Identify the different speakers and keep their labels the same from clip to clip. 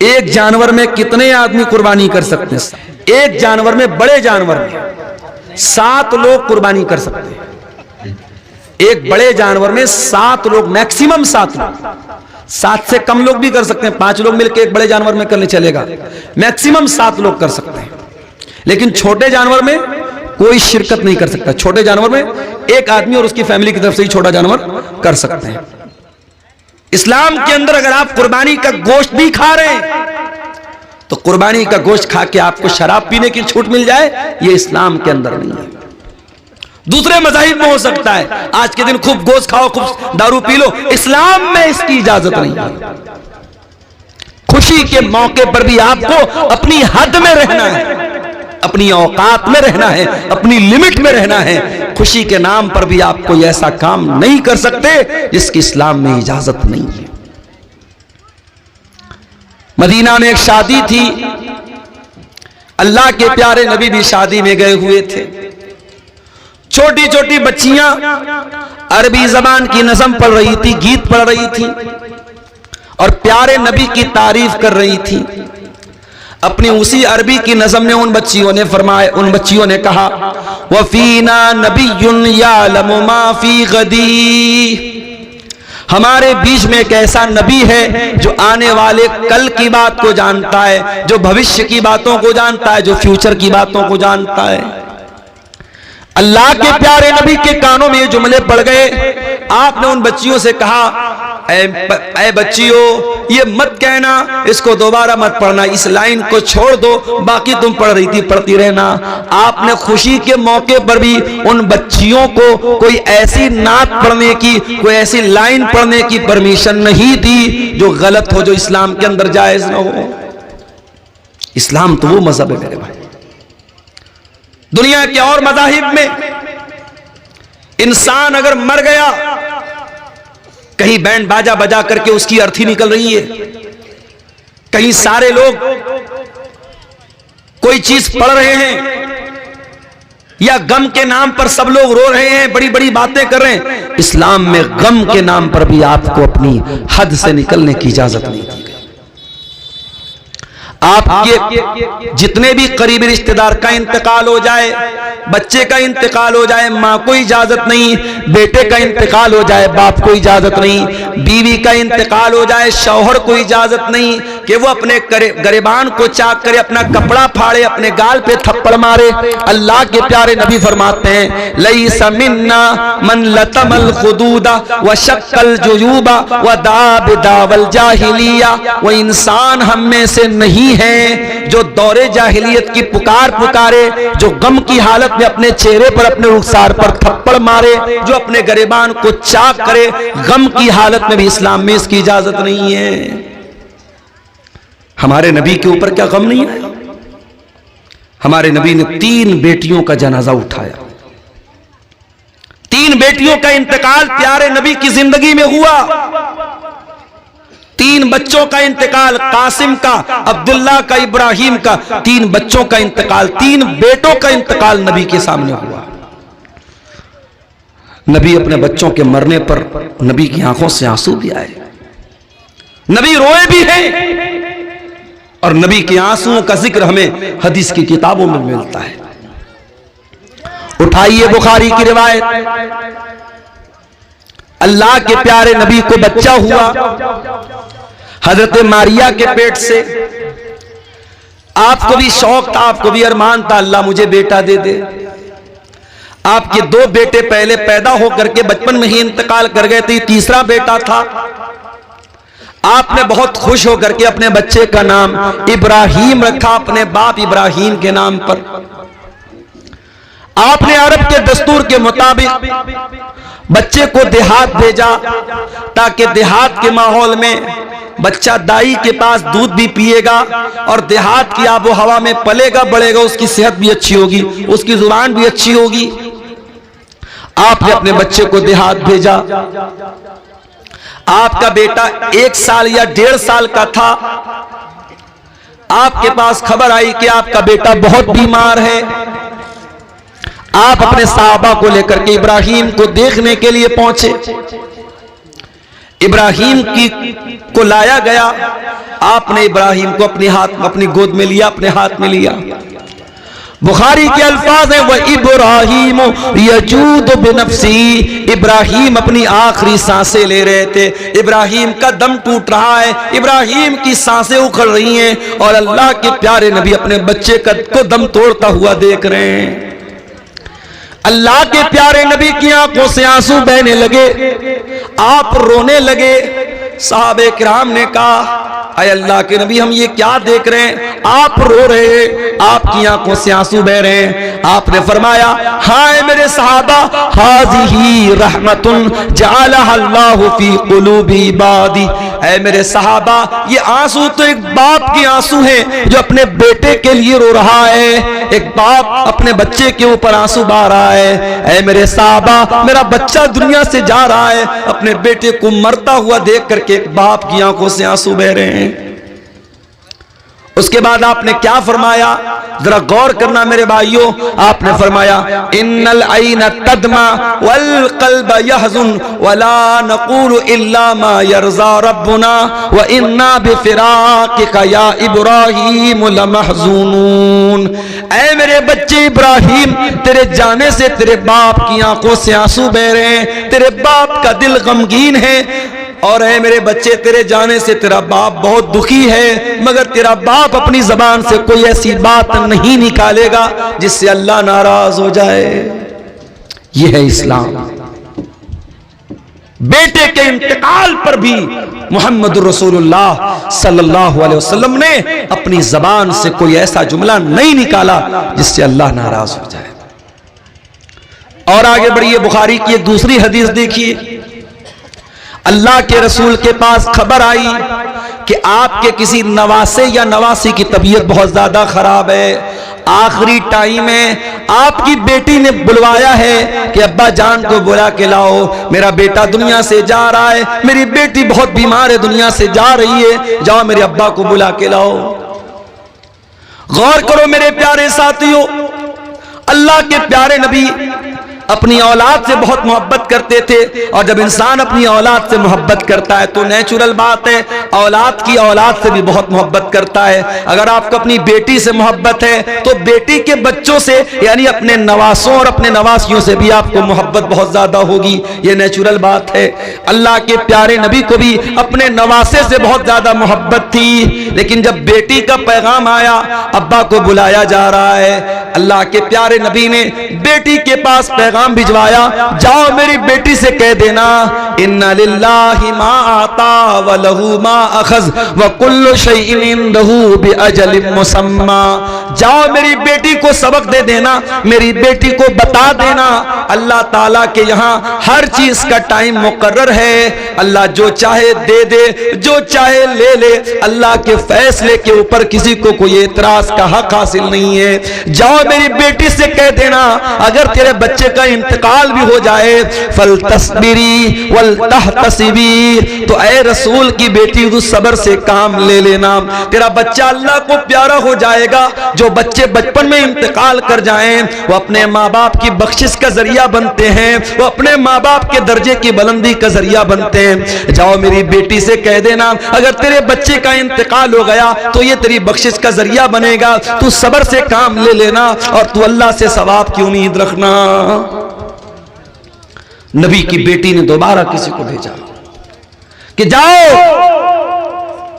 Speaker 1: एक जानवर में कितने आदमी कुर्बानी कर सकते हैं? एक जानवर में, बड़े जानवर में 7 लोग कुर्बानी कर सकते हैं। एक बड़े जानवर में 7 लोग, मैक्सिमम 7 लोग। 7 से कम लोग भी कर सकते हैं, 5 लोग मिलकर एक बड़े जानवर में करने चलेगा। मैक्सिमम 7 लोग कर सकते हैं। लेकिन छोटे जानवर में कोई शिरकत नहीं कर सकता। छोटे जानवर में एक आदमी और उसकी फैमिली की तरफ से ही छोटा जानवर कर सकते हैं। इस्लाम के अंदर अगर आप कुर्बानी का गोश्त भी खा रहे हैं तो कुर्बानी का गोश्त खा के आपको शराब पीने की छूट मिल जाए, ये इस्लाम के अंदर नहीं है। दूसरे मज़ाहिब में हो सकता है, आज के दिन खूब गोश्त खाओ, खूब दारू पी लो। इस्लाम में इसकी इजाजत नहीं है। खुशी के मौके पर भी आपको अपनी हद में रहना है, अपनी औकात में रहना है, अपनी लिमिट में रहना है। खुशी के नाम पर भी आप कोई ऐसा काम नहीं कर सकते जिसकी इस्लाम में इजाजत नहीं है। मदीना में एक शादी थी, अल्लाह के प्यारे नबी भी शादी में गए हुए थे। छोटी छोटी बच्चियां अरबी जबान की नज़म पढ़ रही थी, गीत पढ़ रही थी और प्यारे नबी की तारीफ कर रही थी। अपनी उसी अरबी की नज़म में उन बच्चियों ने कहा, वफीना नबियुन यालमु मा फी गदी, हमारे बीच में एक ऐसा नबी है जो आने वाले कल की बात को जानता है, जो भविष्य की बातों को जानता है, जो फ्यूचर की बातों को जानता है। अल्लाह के प्यारे नबी के कानों में ये जुमले पड़ गए। आपने उन बच्चियों से कहा, ऐ बच्चियों, ये मत कहना, इसको दोबारा मत पढ़ना, इस लाइन को छोड़ दो, बाकी तुम पढ़ रही थी पढ़ती रहना। आपने खुशी के मौके पर भी उन बच्चियों को कोई ऐसी नात पढ़ने की, कोई ऐसी लाइन पढ़ने की परमिशन नहीं दी जो गलत हो, जो इस्लाम के अंदर जायज ना हो। इस्लाम तो वो मजहब है मेरे भाई। दुनिया के और मज़ाहिब में इंसान अगर मर गया, कहीं बैंड बाजा बजा करके उसकी अर्थी निकल रही है, कहीं सारे लोग कोई चीज पढ़ रहे हैं, या गम के नाम पर सब लोग रो रहे हैं, बड़ी बड़ी बातें कर रहे हैं। इस्लाम में गम के नाम पर भी आपको अपनी हद से निकलने की इजाजत नहीं दी गई। आपके जितने भी करीबी रिश्तेदार का इंतकाल हो जाए, बच्चे का इंतकाल हो जाए, माँ को इजाजत नहीं, बेटे का इंतकाल हो जाए, बाप को इजाजत नहीं, बीवी का इंतकाल हो जाए, शौहर को इजाजत नहीं कि वो अपने गरेबान को चाक करे, अपना कपड़ा फाड़े, अपने गाल पे थप्पड़ मारे। अल्लाह के प्यारे नबी फरमाते हैं, लैसा मिन्ना मन लतमल खुदूदा व शक्कल जुयूबा व दाब दावल जाहिलिया, वो इंसान हम में से नहीं है जो दौरे जाहिलियत की पुकार पुकारे, जो गम की हालत में अपने चेहरे पर, अपने रुखसार पर थप्पड़ मारे, जो अपने गरेबान को चाक करे। गम की हालत में भी इस्लाम में इसकी इजाजत नहीं है। हमारे नबी के ऊपर क्या गम नहीं है? हमारे नबी ने 3 बेटियों का जनाजा उठाया। 3 बेटियों का इंतकाल प्यारे नबी की जिंदगी में हुआ। 3 बच्चों का इंतकाल, कासिम का, अब्दुल्ला का, इब्राहिम का, 3 बच्चों का इंतकाल, 3 बेटों का इंतकाल नबी के सामने हुआ। नबी अपने बच्चों के मरने पर नबी की आंखों से आंसू भी आए, नबी रोए भी हैं, और नबी के आंसुओं का जिक्र हमें हदीस की किताबों में मिलता है। उठाइए बुखारी की रिवायत, अल्लाह के प्यारे नबी को बच्चा हुआ हजरत मारिया के पेट से। आपको भी शौक था, आपको भी अरमान था, अल्लाह मुझे बेटा दे दे। आपके 2 बेटे पहले पैदा होकर के बचपन में ही इंतकाल कर गए थे, तीसरा बेटा था। आपने बहुत खुश होकर के अपने बच्चे का नाम इब्राहिम रखा, अपने बाप इब्राहिम के नाम पर। आपने अरब के दस्तूर के मुताबिक बच्चे को देहात भेजा, ताकि देहात के माहौल में बच्चा दाई के पास दूध भी पिएगा और देहात की आबो हवा में पलेगा बढ़ेगा, उसकी सेहत भी अच्छी होगी, उसकी जुबान भी अच्छी होगी। आपने अपने बच्चे को देहात भेजा। आपका बेटा 1 साल या 1.5 साल का था। आपके पास खबर आई कि आपका बेटा बहुत बीमार है। आप अपने साहबा को लेकर के इब्राहिम को देखने के लिए पहुंचे। इब्राहिम को लाया गया। आपने इब्राहिम को अपनी गोद में लिया, अपने हाथ में लिया। बुखारी के अल्फाज है वह इब्राहिम यजूद बिनफ्सी, इब्राहिम अपनी आखिरी सांसें ले रहे थे, इब्राहिम का दम टूट रहा है, इब्राहिम की सांसें उखड़ रही हैं और अल्लाह के प्यारे नबी अपने बच्चे को दम तोड़ता हुआ देख रहे हैं। अल्लाह के प्यारे नबी की आंखों से आंसू बहने लगे, आप रोने लगे। साहबे किराम ने कहा अय अल्लाह के नबी हम ये क्या देख रहे हैं, आप रो रहे हैं, आपकी आंखों से आंसू बह रहे हैं। आपने फरमाया हाय मेरे सहाबा, हाज़िही रहमतुन जअलहा अल्लाहु फी कुलूबि इबादी, ऐ मेरे सहाबा ये आंसू तो एक बाप के आंसू हैं जो अपने बेटे के लिए रो रहा है। एक बाप अपने बच्चे के ऊपर आंसू बहा रहा है। ऐ मेरे सहाबा मेरा बच्चा दुनिया से जा रहा है, अपने बेटे को मरता हुआ देख करके एक बाप की आंखों से आंसू बह रहे हैं। उसके बाद आपने क्या फरमाया, जरा गौर करना मेरे भाइयों। आपने फरमाया इन्नल ऐना तदमा वल क़ल्ब यहज़ुन वला नक़ूलु इल्ला मा यरज़ा रब्बुना व इन्ना बिफ़िराक़िका या इब्राहीम लमहज़ूनून। ऐ मेरे बच्चे इब्राहिम, तेरे जाने से तेरे बाप की आंखों से आंसू बह रहे हैं, तेरे बाप का दिल गमगीन है। और है मेरे बच्चे तेरे जाने से तेरा बाप बहुत दुखी है, मगर तेरा बाप अपनी जबान से कोई ऐसी बात नहीं निकालेगा जिससे अल्लाह नाराज हो जाए। यह है इस्लाम। बेटे के इंतकाल पर भी मोहम्मद रसूलुल्लाह सल्लल्लाहु अलैहि वसल्लम ने अपनी जबान से कोई ऐसा जुमला नहीं निकाला जिससे अल्लाह नाराज हो जाए। और आगे बढ़िए, बुखारी की एक दूसरी हदीस देखिए। अल्लाह के रसूल के पास खबर आई कि आपके किसी नवासे या नवासी की तबीयत बहुत ज्यादा खराब है, आखिरी टाइम है, आपकी बेटी ने बुलवाया है कि अब्बा जान को बुला के लाओ, मेरा बेटा दुनिया से जा रहा है, मेरी बेटी बहुत बीमार है, दुनिया से जा रही है, जाओ मेरे अब्बा को बुला के लाओ। गौर करो मेरे प्यारे साथियों, अल्लाह के प्यारे नबी अपनी औलाद से बहुत मोहब्बत करते थे, और जब इंसान अपनी औलाद से मोहब्बत करता है तो नेचुरल बात है औलाद की औलाद से भी बहुत मोहब्बत करता है। अगर आपको अपनी बेटी से मोहब्बत है तो बेटी के बच्चों से यानी अपने नवासों और अपने नवासियों से भी आपको मोहब्बत बहुत ज्यादा होगी, ये नेचुरल बात है। अल्लाह के प्यारे नबी को भी अपने नवासे से बहुत ज्यादा मोहब्बत थी, लेकिन जब बेटी का पैगाम आया, अब्बा को बुलाया जा रहा है, अल्लाह के प्यारे नबी ने बेटी के पास पैगाम भिजवाया, जाओ मेरी बेटी से कह देना इन्ना लिल्लाहि मा आता व लहू मा अखज़ व कुल्लु शैइन इंदहू बिअजलिन मुसम्मा। जाओ मेरी बेटी को सबक दे देना, मेरी बेटी को बता देना अल्लाह ताला के यहाँ हर चीज का टाइम मुकर्रर है, अल्लाह जो चाहे दे दे, जो चाहे ले ले, अल्लाह के फैसले के ऊपर किसी को कोई एतराज का हक हासिल नहीं है। जाओ मेरी बेटी से कह देना अगर तेरे बच्चे का इंतकाल भी हो जाए फल तस्बिरी वल तहतसिबी, तो ऐ रसूल की बेटी तू सब्र से काम ले लेना, तेरा बच्चा अल्लाह को प्यारा हो जाएगा। जो बच्चे बचपन में इंतकाल कर जाएं वो अपने माँ बाप की बख्शिश का जरिया बनते हैं, वो अपने माँ बाप के दर्जे की बुलंदी का जरिया बनते हैं। जाओ मेरी बेटी से कह देना अगर तेरे बच्चे का इंतकाल हो गया तो ये तेरी बख्शिश का जरिया बनेगा, तू सब्र से काम ले लेना और तू अल्लाह से सवाब की उम्मीद रखना। नबी की बेटी ने दोबारा किसी को भेजा कि जाओ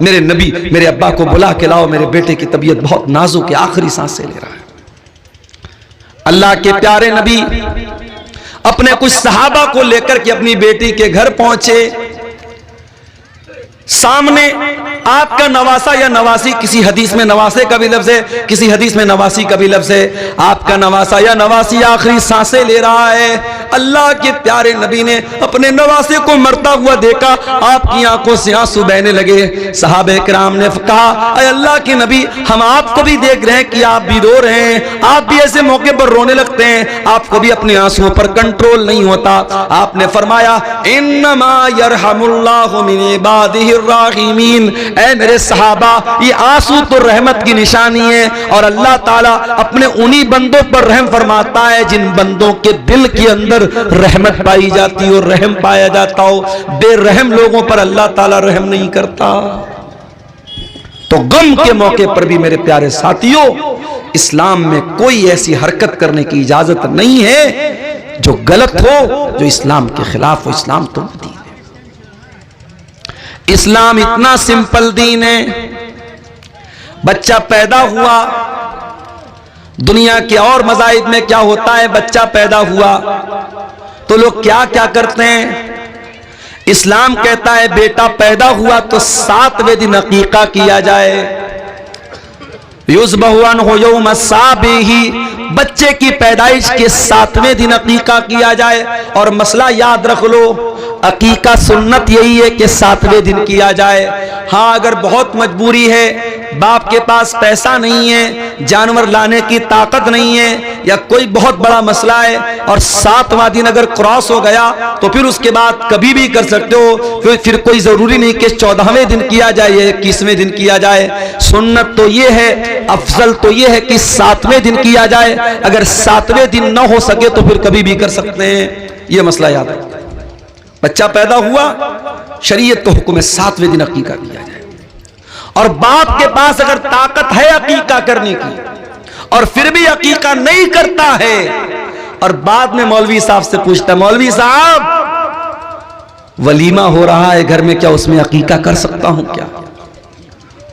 Speaker 1: मेरे नबी मेरे अब्बा को बुला के लाओ, मेरे बेटे की तबीयत बहुत नाजुक है, आखिरी सांसें ले रहा है। अल्लाह के प्यारे नबी अपने कुछ सहाबा को लेकर के अपनी बेटी के घर पहुंचे। सामने आपका नवासा या नवासी, किसी हदीस में नवासे का भी लफ्ज है, किसी हदीस में नवासी का भी लफ्ज है। आपका नवासा या नवासी आखिरी सांसें ले रहा है। अल्लाह के प्यारे नबी ने अपने नवासे को मरता हुआ देखा, आपकी आंखों से आंसू बहने लगे। सहाबे किराम ने कहा अरे अल्लाह के नबी हम आपको भी देख रहे हैं कि आप भी रो रहे हैं, आप भी ऐसे मौके पर रोने लगते हैं, आपको भी अपने आंसुओं पर कंट्रोल नहीं होता। आपने फरमाया इन्नमा यरहमुल्लाहु मिन इबादिहि राहिमीन, ऐ मेरे सहाबा ये आंसू तो रहमत की निशानी है और अल्लाह ताला अपने उन्हीं बंदों पर रहम फरमाता है जिन बंदों के दिल के अंदर रहमत पाई जाती हो, रहम पाया जाता हो। बेरहम लोगों पर अल्लाह ताला रहम नहीं करता। तो गम के मौके पर भी मेरे प्यारे साथियों, इस्लाम में कोई ऐसी हरकत करने की इजाजत नहीं है जो गलत हो, जो इस्लाम के खिलाफ हो। इस्लाम तो दीन है, इस्लाम इतना सिंपल दीन है। बच्चा पैदा हुआ, दुनिया के और मज़ाहिब में क्या होता है, बच्चा पैदा हुआ तो लोग क्या क्या करते हैं। इस्लाम कहता है बेटा पैदा हुआ तो 7वें दिन अकीका किया जाए। युज़बहुअन हो यौम साबिही, बच्चे की पैदाइश के 7वें दिन अकीका किया जाए। और मसला याद रख लो, अकीका सुन्नत यही है कि 7वें दिन किया जाए। हाँ, अगर बहुत मजबूरी है, बाप के पास पैसा नहीं है, जानवर लाने की ताकत नहीं है, या कोई बहुत बड़ा मसला है और 7वां दिन अगर क्रॉस हो गया तो फिर उसके बाद कभी भी कर सकते हो। फिर कोई जरूरी नहीं कि 14वें दिन किया जाए या 21वें दिन किया जाए। सुन्नत तो ये है, अफजल तो ये है कि 7वें दिन किया जाए। अगर 7वें दिन न हो सके तो फिर कभी भी कर सकते हैं। यह मसला याद है। बच्चा पैदा हुआ, शरीयत तो हुक्म है 7वें दिन अकीका किया जाए। और बाप के पास अगर ताकत है अकीका करने की और फिर भी अकीका नहीं करता है, और बाद में मौलवी साहब से पूछता है, मौलवी साहब वलीमा हो रहा है घर में, क्या उसमें अकीका कर सकता हूं? क्या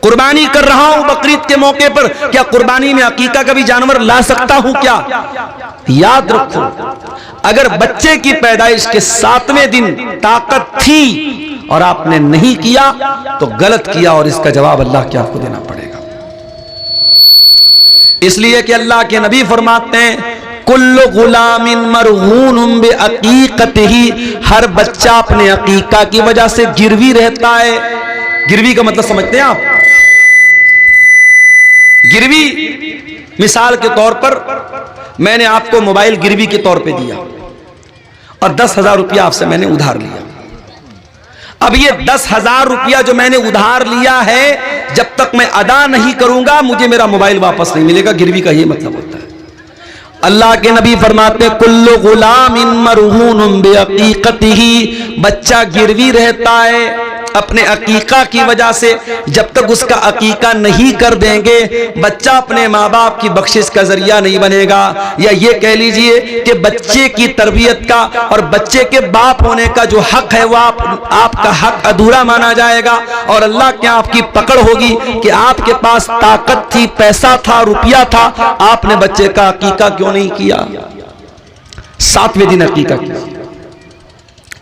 Speaker 1: कुर्बानी कर रहा हूं बकरीद के मौके पर, क्या कुर्बानी में अकीका का भी जानवर ला सकता हूं क्या? याद रखो, अगर बच्चे की पैदाइश के 7वें दिन ताकत थी और आपने नहीं किया तो गलत किया, और इसका जवाब अल्लाह के आपको देना पड़ेगा। इसलिए कि अल्लाह के नबी फरमाते हैं, कुल्लु गुलामिन मरहूनुम बिअकीकतिही, हर बच्चा अपने अकीका की वजह से गिरवी रहता है। गिरवी का मतलब समझते हैं आप? गिरवी मिसाल के तौर पर मैंने आपको मोबाइल गिरवी के तौर पे दिया और 10,000 रुपया आपसे मैंने उधार लिया। अब ये 10,000 रुपया जो मैंने उधार लिया है, जब तक मैं अदा नहीं करूंगा मुझे मेरा मोबाइल वापस नहीं मिलेगा। गिरवी का ये मतलब होता है। अल्लाह के नबी फरमाते, कुल्लु गुलामिन मरहूनुम बिअकीकतिही, बच्चा गिरवी रहता है अपने अकीका की वजह से। जब तक उसका अकीका नहीं कर देंगे, बच्चा अपने माँ बाप की बख्शिश का जरिया नहीं बनेगा। या ये कह लीजिए कि बच्चे की तरबियत का और बच्चे के बाप होने का जो हक है वो आपका हक अधूरा माना जाएगा। और अल्लाह के आपकी पकड़ होगी कि आपके पास ताकत थी, पैसा था, रुपया था, आपने बच्चे का अकीका क्यों नहीं किया? 7वें दिन अकीका किया।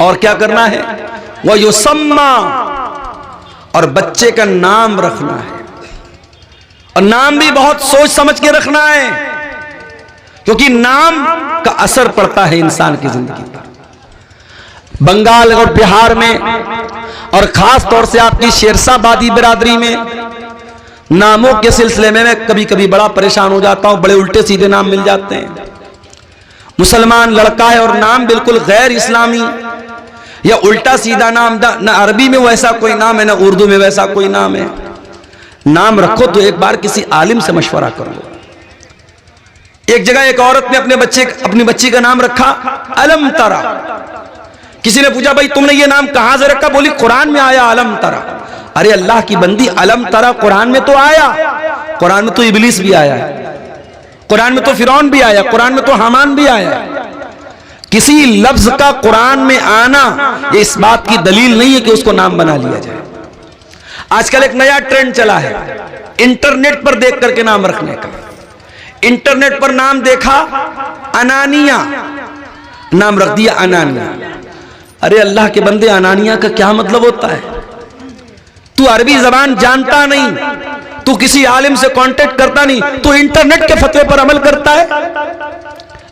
Speaker 1: और क्या करना है? वह युसम्मा, और बच्चे का नाम रखना है। और नाम भी बहुत सोच समझ के रखना है, क्योंकि नाम का असर पड़ता है इंसान की जिंदगी पर। बंगाल और बिहार में और खास तौर से आपकी शेरशाबादी बिरादरी में नामों के सिलसिले में मैं कभी कभी बड़ा परेशान हो जाता हूं। बड़े उल्टे सीधे नाम मिल जाते हैं। मुसलमान लड़का है और नाम बिल्कुल गैर इस्लामी या उल्टा सीधा नाम, ना अरबी में वैसा कोई नाम है ना उर्दू में वैसा कोई नाम है। नाम रखो तो एक बार किसी आलिम से मशवरा करो। एक जगह एक औरत ने अपनी बच्ची का नाम रखा अलम तरा। किसी ने पूछा, भाई तुमने ये नाम कहां से रखा? बोली कुरान में आया अलम तरा। अरे अल्लाह की बंदी, अलम तरा कुरान में तो आया, कुरान में तो इबलीस भी आया है, कुरान में तो फिरौन भी आया, कुरान में तो हामान भी आया है। किसी लफ्ज का कुरान में आना ये इस बात की दलील नहीं है कि उसको नाम बना लिया जाए। आजकल एक नया ट्रेंड चला है इंटरनेट पर देख करके नाम रखने का। इंटरनेट पर नाम देखा अनानिया, नाम रख दिया अनानिया। अरे अल्लाह के बंदे, अनानिया का क्या मतलब होता है? तू अरबी जबान जानता नहीं, तू किसी आलिम से कांटेक्ट करता नहीं, तू इंटरनेट के फतवे पर अमल करता है।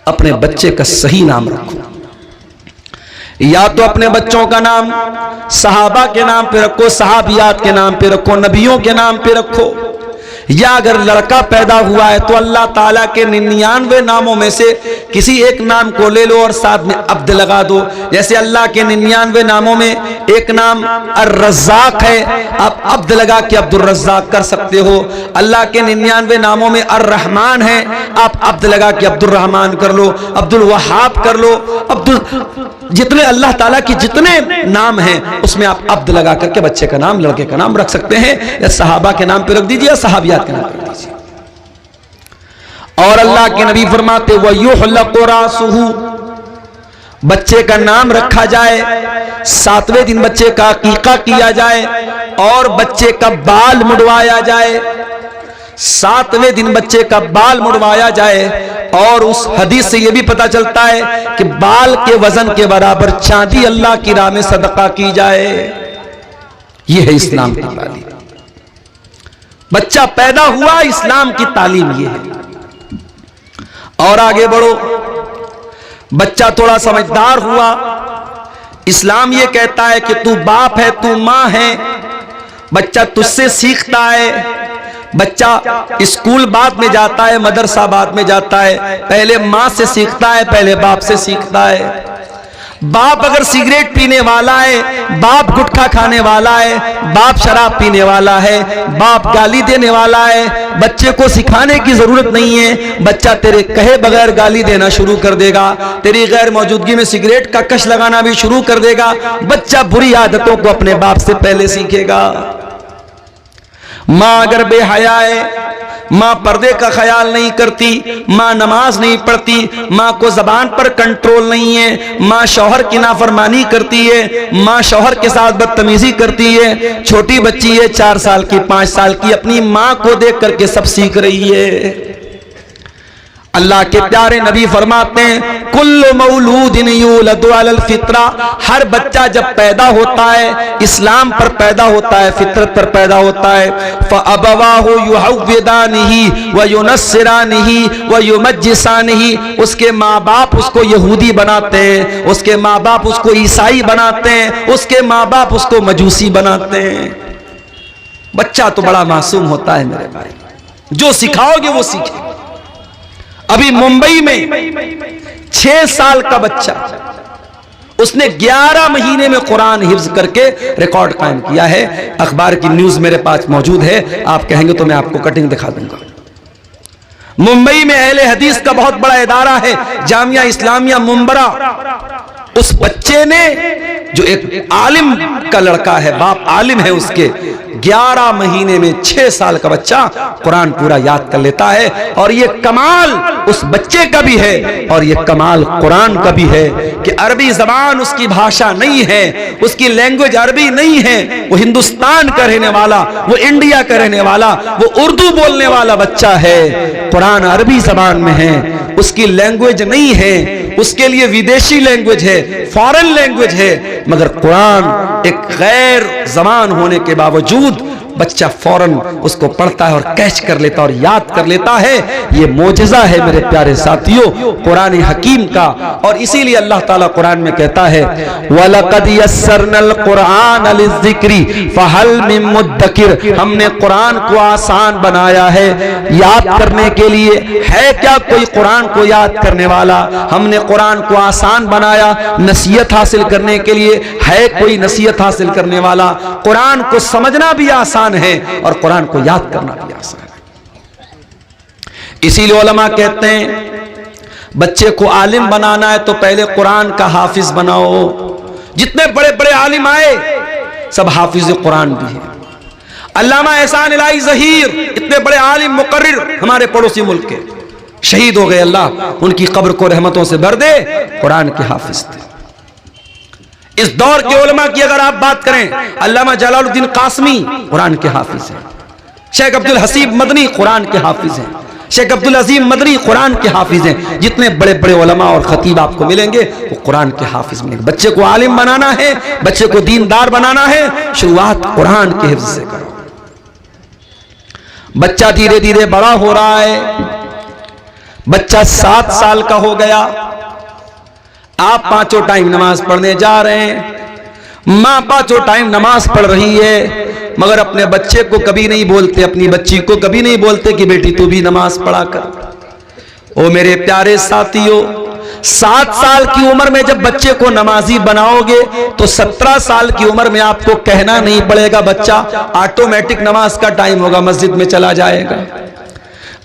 Speaker 1: अपने बच्चे का सही नाम रखो। या तो अपने बच्चों का नाम सहाबा के नाम पे रखो, सहाबियात के नाम पे रखो, नबियों के नाम पे रखो, या अगर लड़का पैदा हुआ है तो अल्लाह ताला के 99 नामों में से किसी एक नाम को ले लो और साथ में अब्द लगा दो। जैसे अल्लाह के 99 नामों में एक नाम अर्रज़्ज़ाक़ है, आप अब्द लगा के अब्दुल रज़्ज़ाक़ कर सकते हो। अल्लाह के 99 नामों में अर्रहमान है, आप अब्द लगा के अब्दुल रहमान कर लो, अब्दुल वहाब कर लो, जितने अल्लाह ताला की जितने नाम हैं उसमें आप अब्द लगा करके बच्चे का नाम, लड़के का नाम रख सकते हैं, या सहाबा के नाम पे रख दीजिए या सहाबियात के नाम पे रख दीजिए। और अल्लाह के नबी फरमाते वयुहलक़ु रासुहु, बच्चे का नाम रखा जाए, 7वें दिन बच्चे का अकीका किया जाए और बच्चे का बाल मुड़वाया जाए, 7वें दिन बच्चे का बाल मुड़वाया जाए। और उस हदीस से यह भी पता चलता है कि बाल के वजन के बराबर चांदी अल्लाह की राह में सदका की जाए। यह है इस्लाम की तालीम। बच्चा पैदा हुआ, इस्लाम की तालीम यह है। और आगे बढ़ो, बच्चा थोड़ा समझदार हुआ, इस्लाम यह कहता है कि तू बाप है, तू मां है, बच्चा तुझसे सीखता है। बच्चा स्कूल बाद में जाता है, मदरसा बाद में जाता है, पहले मां से सीखता है, पहले बाप से सीखता है। बाप अगर सिगरेट पीने वाला है, बाप गुटखा खाने वाला है, बाप शराब पीने वाला है, बाप गाली देने वाला है, बच्चे को सिखाने की जरूरत नहीं है, बच्चा तेरे कहे बगैर गाली देना शुरू कर देगा, तेरी गैर मौजूदगी में सिगरेट का कश लगाना भी शुरू कर देगा। बच्चा बुरी आदतों को अपने बाप से पहले सीखेगा। मां अगर बेहया है, मां पर्दे का ख्याल नहीं करती, मां नमाज नहीं पढ़ती, मां को जबान पर कंट्रोल नहीं है, मां शौहर की नाफरमानी करती है, मां शौहर के साथ बदतमीजी करती है, छोटी बच्ची है 4 साल की 5 साल की, अपनी मां को देख करके सब सीख रही है। अल्लाह के प्यारे नबी फरमाते हैं कुल्लु मौलूदिन यूलदु अलल फित्रा, हर बच्चा जब पैदा होता है इस्लाम पर पैदा होता है, फितरत पर पैदा होता है। फअबवाहु युहव्विदानिही व युनस्सिरानिही व युमज्जिसानिही, उसके माँ बाप उसको यहूदी बनाते हैं, उसके माँ बाप उसको ईसाई बनाते हैं, उसके माँ बाप उसको मजूसी बनाते हैं। बच्चा तो बड़ा मासूम होता है मेरे भाई, जो सिखाओगे वो सीखेगा। अभी मुंबई में 6 साल का बच्चा, उसने 11 महीने में कुरान हिफ्ज करके रिकॉर्ड कायम किया है। अखबार की न्यूज मेरे पास मौजूद है, आप कहेंगे तो मैं आपको कटिंग दिखा दूंगा। मुंबई में अहले हदीस का बहुत बड़ा इदारा है, जामिया इस्लामिया मुंबरा। उस बच्चे ने, जो एक आलिम का लड़का है, बाप आलिम है उसके, 11 महीने में 6 साल का बच्चा कुरान पूरा याद कर लेता है। और ये कमाल उस बच्चे का भी है और ये कमाल कुरान का भी है कि अरबी जबान उसकी भाषा नहीं है, उसकी लैंग्वेज अरबी नहीं है। वो हिंदुस्तान का रहने वाला, वो इंडिया का रहने वाला, वो उर्दू बोलने वाला बच्चा है, कुरान अरबी जबान में है, उसकी लैंग्वेज नहीं है, उसके लिए विदेशी लैंग्वेज है, फॉरेन लैंग्वेज है, मगर कुरान एक गैर जबान होने के बावजूद बच्चा फौरन उसको पढ़ता है और कैच कर लेता और याद कर लेता है। ये मोजज़ा है मेरे प्यारे साथियों कुरान हकीम का। और इसीलिए अल्लाह ताला कुरान में कहता है वलक़द यस्सरनल कुरान लिज़्ज़िक्रि फ़हल मिन मुद्दकिर, हमने कुरान को आसान बनाया है याद करने के लिए, है क्या कोई कुरान को याद करने वाला? हमने कुरान को आसान बनाया नसीहत हासिल करने के लिए, है कोई नसीहत हासिल करने वाला? कुरान को समझना भी आसान है और कुरान को याद करना भी आसान है। इसीलिए उलमा कहते हैं बच्चे को आलिम बनाना है तो पहले कुरान का हाफिज बनाओ। जितने बड़े बड़े आलिम आए सब हाफिज कुरान भी हैं। अल्लामा एहसान इलाही ज़हीर इतने बड़े आलिम मुकर्रिर हमारे पड़ोसी मुल्क के शहीद हो गए, अल्लाह उनकी कब्र को रहमतों से भर दे, कुरान के हाफिज थे। इस दौर के उलमा की अगर आप बात करें, अल्लामा जलालुद्दीन कासमी कुरान के हाफिज हैं, शेख अब्दुल हसीब मदनी कुरान के हाफिज हैं, शेख अब्दुल अजीम मदनी कुरान के हाफिज हैं। जितने बड़े बड़े उलमा और खतीब आपको मिलेंगे वो कुरान के हाफिज मिलेंगे। बच्चे को आलिम बनाना है, बच्चे को दीनदार बनाना है, शुरुआत कुरान के हिफ्ज से करो। बच्चा धीरे धीरे बड़ा हो रहा है, बच्चा 7 साल का हो गया, आप 5 टाइम नमाज पढ़ने जा रहे हैं, माँ 5 टाइम नमाज पढ़ रही है, मगर अपने बच्चे को कभी नहीं बोलते, अपनी बच्ची को कभी नहीं बोलते कि बेटी तू भी नमाज पढ़ा कर। ओ मेरे प्यारे साथियों, 7 साल की उम्र में जब बच्चे को नमाजी बनाओगे तो 17 साल की उम्र में आपको कहना नहीं पड़ेगा, बच्चा ऑटोमेटिक नमाज का टाइम होगा, मस्जिद में चला जाएगा।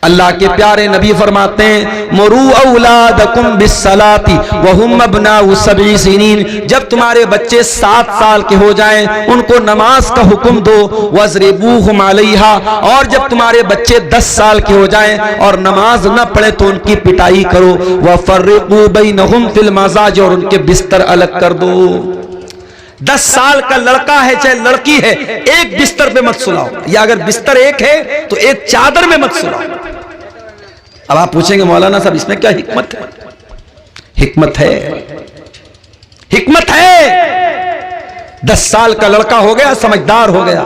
Speaker 1: अल्लाह के प्यारे नबी फरमाते हैं, मुरू औलादकुम बिस्सलाती वहुम अबनाउ सबई सिनीन, जब तुम्हारे बच्चे 7 साल के हो जाएं उनको नमाज का हुक्म दो, वज़रिबूहुम अलैहा, और जब तुम्हारे बच्चे 10 साल के हो जाएं और नमाज न पढ़े तो उनकी पिटाई करो, वफ़र्रिक़ू बैनहुम फिल मज़ाज, और उनके बिस्तर अलग कर दो। 10 साल का लड़का है चाहे लड़की है, एक बिस्तर पे मत सुलाओ, या अगर बिस्तर एक है तो एक चादर में मत सुलाओ। अब आप पूछेंगे मौलाना साहब इसमें क्या हिकमत है? हिकमत है, हिकमत है। 10 साल का लड़का हो गया, समझदार हो गया,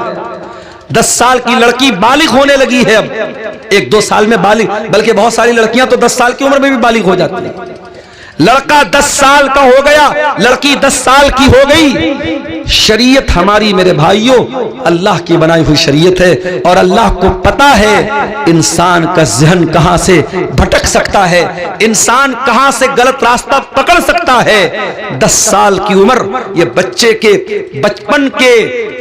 Speaker 1: 10 साल की लड़की बालिग होने लगी है, अब 1-2 साल में बालिग, बल्कि बहुत सारी लड़कियां तो 10 साल की उम्र में भी बालिग हो जाती है। लड़का 10 साल का हो गया, लड़की 10 साल की हो गई। शरीयत हमारी मेरे भाइयों अल्लाह की बनाई हुई शरीयत है, और अल्लाह को पता है इंसान का ज़हन कहां से भटक सकता है, इंसान कहां से गलत रास्ता पकड़ सकता है। 10 साल की उम्र ये बच्चे के बचपन के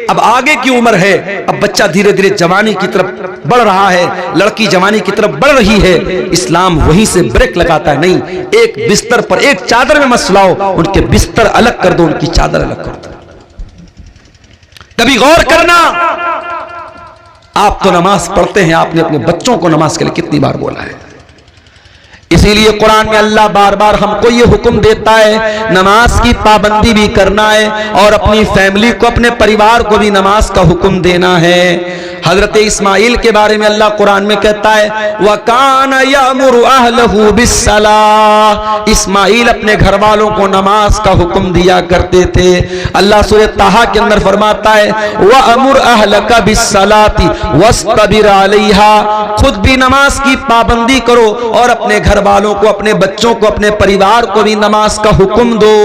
Speaker 1: अब आगे की उम्र है। अब बच्चा धीरे धीरे जवानी की तरफ बढ़ रहा है, लड़की जवानी की तरफ बढ़ रही है। इस्लाम वहीं से ब्रेक लगाता है, नहीं, एक बिस्तर पर एक चादर में मत सुलाओ, उनके बिस्तर अलग कर दो, उनकी चादर अलग कर दो। कभी गौर करना, आप तो नमाज पढ़ते हैं, आपने अपने बच्चों को नमाज के लिए कितनी बार बोला है? इसीलिए कुरान में अल्लाह बार बार हमको ये हुक्म देता है नमाज की पाबंदी भी करना है, और अपनी फैमिली को, अपने परिवार को भी नमाज का हुक्म देना है। हजरत इस्माइल के बारे में अल्लाह कुरान में कहता है, वकान यअमुरु अहलहु बिस्सलाह, इस्माइल अपने घर वालों को नमाज का हुक्म दिया करते थे। अल्लाह सूरह ताहा के अंदर फरमाता है, वअमुर अहलका बिस्सलाति वस्तबिर अलैहा, खुद भी नमाज की पाबंदी करो और अपने घर वालों को, अपने बच्चों को, अपने परिवार को भी नमाज का हुक्म दो।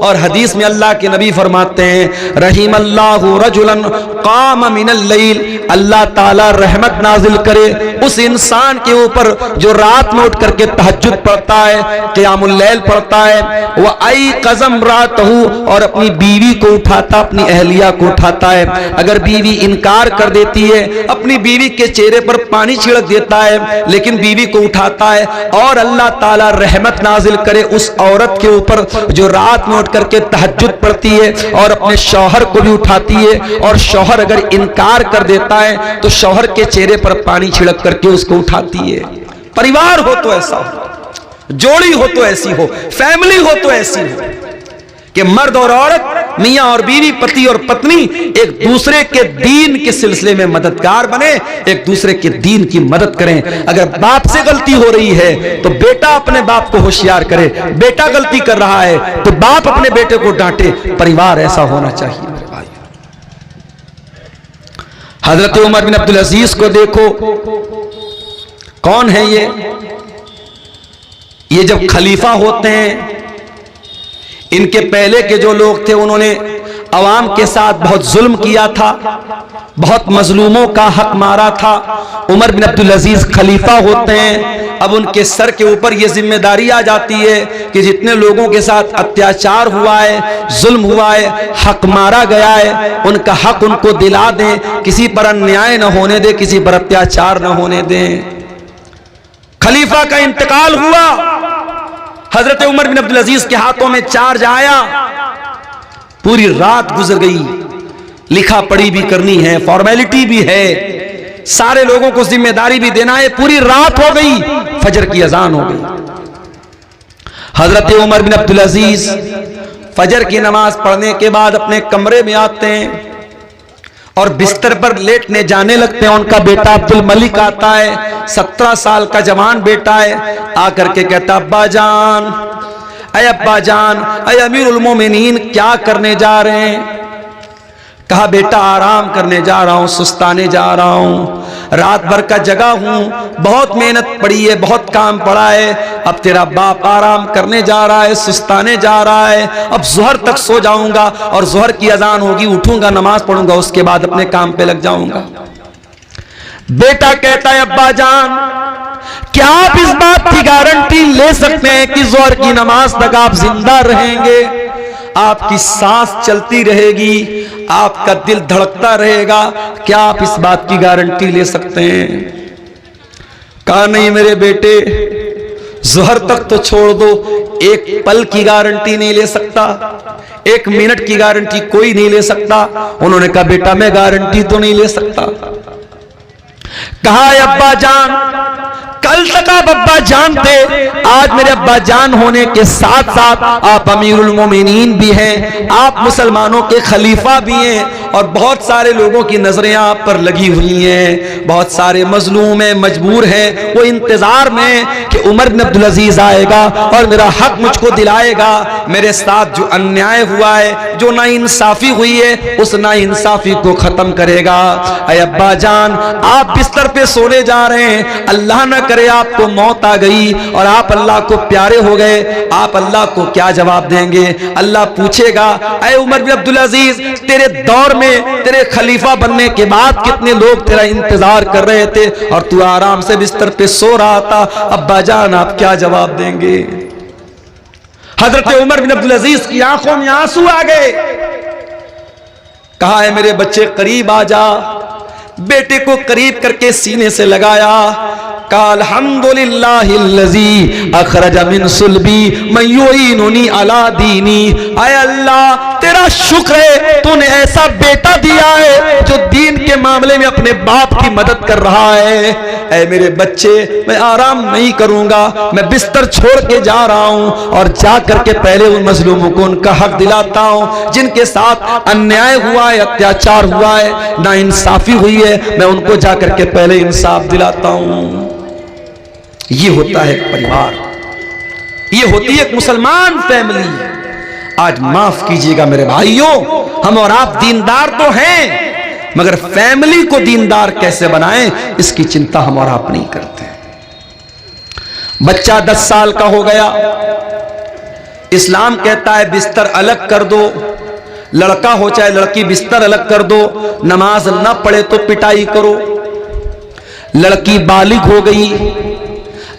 Speaker 1: और हदीस में अल्लाह के नबी फरमाते हैं, रहीमल्लाहु रजुलन काम मिनल लैल, अल्लाह ताला रहमत नाजिल करे उस इंसान के ऊपर जो रात में उठ करके तहज्जुद पढ़ता है, क़ियामुल लैल पढ़ता है, वह आई कज़म रातहू, और अपनी बीवी को उठाता, अपनी अहलिया को उठाता है। अगर बीवी इनकार कर देती है, अपनी बीवी के चेहरे पर पानी छिड़क देता है, लेकिन बीवी को उठाता है, और अल्लाह ताला रहमत नाजिल करे उस औरत के ऊपर जो रात में उठ करके तहज्जुद पढ़ती है और अपने शौहर को भी उठाती है, और शौहर अगर इनकार कर देता है तो शौहर के चेहरे पर पानी छिड़क करके उसको उठाती है। परिवार हो तो ऐसा हो, जोड़ी हो तो ऐसी हो, फैमिली हो तो ऐसी हो कि मर्द और औरत, मियां और बीवी, पति और पत्नी एक दूसरे के दीन के सिलसिले में मददगार बने, एक दूसरे के दीन की मदद करें। अगर बाप से गलती हो रही है तो बेटा अपने बाप को होशियार करे, बेटा गलती कर रहा है तो बाप अपने बेटे को डांटे। परिवार ऐसा होना चाहिए। हजरत उमर बिन अब्दुल अजीज को देखो, कौन है ये जब खलीफा होते हैं, इनके पहले के जो लोग थे उन्होंने अवाम के साथ बहुत जुल्म किया था, बहुत मजलूमों का हक मारा था। उमर बिन अब्दुल अजीज खलीफा होते हैं, अब उनके सर के ऊपर यह जिम्मेदारी आ जाती है कि जितने लोगों के साथ अत्याचार हुआ है, जुल्म हुआ है, हक मारा गया है, उनका हक उनको दिला दें, किसी पर अन्याय न होने दें, किसी पर अत्याचार न होने दें। खलीफा का इंतकाल हुआ, हजरत उमर बिन अब्दुल अजीज के हाथों में चार्ज आया, पूरी रात गुजर गई, लिखा पढ़ी भी करनी है, फॉर्मेलिटी भी है, सारे लोगों को जिम्मेदारी भी देना है, पूरी रात हो गई, फजर की अजान हो गई। हजरत उमर बिन अब्दुल अजीज फजर की नमाज पढ़ने के बाद अपने कमरे में आते हैं और बिस्तर पर लेटने जाने लगते हैं। उनका बेटा अब्दुल मलिक आता है, 17 साल का जवान बेटा है, आकर के कहता, अब्बा जान, अय अब्बा जान, अय अमीरुल मोमिनीन, क्या करने जा रहे हैं? कहा, बेटा आराम करने जा रहा हूं, सुस्ताने जा रहा हूं। रात भर का जगा हूं, बहुत मेहनत पड़ी है, बहुत काम पड़ा है, अब तेरा बाप आराम करने जा रहा है, सुस्ताने जा रहा है, अब ज़ोहर तक सो जाऊंगा और ज़ोहर की अजान होगी, उठूंगा, नमाज पढ़ूंगा, उसके बाद अपने काम पे लग जाऊंगा। बेटा कहता है अब्बा जान, क्या आप इस बात की गारंटी ले सकते हैं कि ज़ोहर की नमाज तक आप जिंदा रहेंगे, आपकी सांस चलती रहेगी, आपका दिल धड़कता रहेगा, क्या आप इस बात की गारंटी ले सकते हैं? कहा नहीं मेरे बेटे, ज़ोहर तक तो छोड़ दो, एक पल की गारंटी नहीं ले सकता, एक मिनट की गारंटी कोई नहीं ले सकता। उन्होंने कहा बेटा मैं गारंटी तो नहीं ले सकता। कहा अब्बा जान, कल तक आप अब्बा जान थे, आज मेरे अब्बा जान होने के साथ साथ आप अमीरुल मोमिनीन भी हैं, आप मुसलमानों के खलीफा भी हैं, और बहुत सारे लोगों की नजरें आप पर लगी हुई हैं, बहुत सारे मजलूम हैं, मजबूर हैं, वो इंतजार में कि उमर बिन अब्दुल अजीज आएगा और मेरा हक मुझको दिलाएगा, मेरे साथ जो अन्याय हुआ है, जो नाइंसाफी हुई है, उस नाइंसाफी को खत्म करेगा। अय अब्बा जान, आप बिस्तर पे सोने जा रहे हैं, अल्लाह न करे आपको मौत आ गई और आप अल्लाह को प्यारे हो गए, आप अल्लाह को क्या जवाब देंगे? अल्लाह पूछेगा, ऐ उमर बिन अब्दुल अजीज, तेरे दौर में तेरे खलीफा बनने के बाद कितने लोग तेरा इंतजार कर रहे थे और तू आराम से बिस्तर पे सो रहा था, अब्बा जान आप क्या जवाब देंगे? हजरत उमर बिन अब्दुल अजीज की आंखों में आंसू आ गए। कहा है मेरे बच्चे करीब आ जा, बेटे को करीब करके सीने से लगाया, कहा अल्हम्दुलिल्लाहिल्लज़ी अखरज मिन सुल्बी मन युईनुनी अला दीनी, आय अल्लाह तेरा शुक्र है तूने ऐसा बेटा दिया है जो दीन के मामले में अपने बाप की मदद कर रहा है। ऐ मेरे बच्चे, मैं आराम नहीं करूंगा, मैं बिस्तर छोड़ के जा रहा हूं और जा करके पहले उन मजलूमों को उनका हक दिलाता हूं, जिनके साथ अन्याय हुआ है, अत्याचार हुआ है, नाइंसाफी हुई है, मैं उनको जा करके पहले इंसाफ दिलाता हूं। ये होता है परिवार, ये होती है एक मुसलमान फैमिली। आज माफ कीजिएगा मेरे भाइयों, हम और आप दीनदार तो हैं, मगर फैमिली को दीनदार कैसे बनाएं इसकी चिंता हम और आप नहीं करते। बच्चा 10 साल का हो गया, इस्लाम कहता है बिस्तर अलग कर दो, लड़का हो चाहे लड़की बिस्तर अलग कर दो, नमाज न पढ़े तो पिटाई करो। लड़की बालिग हो गई,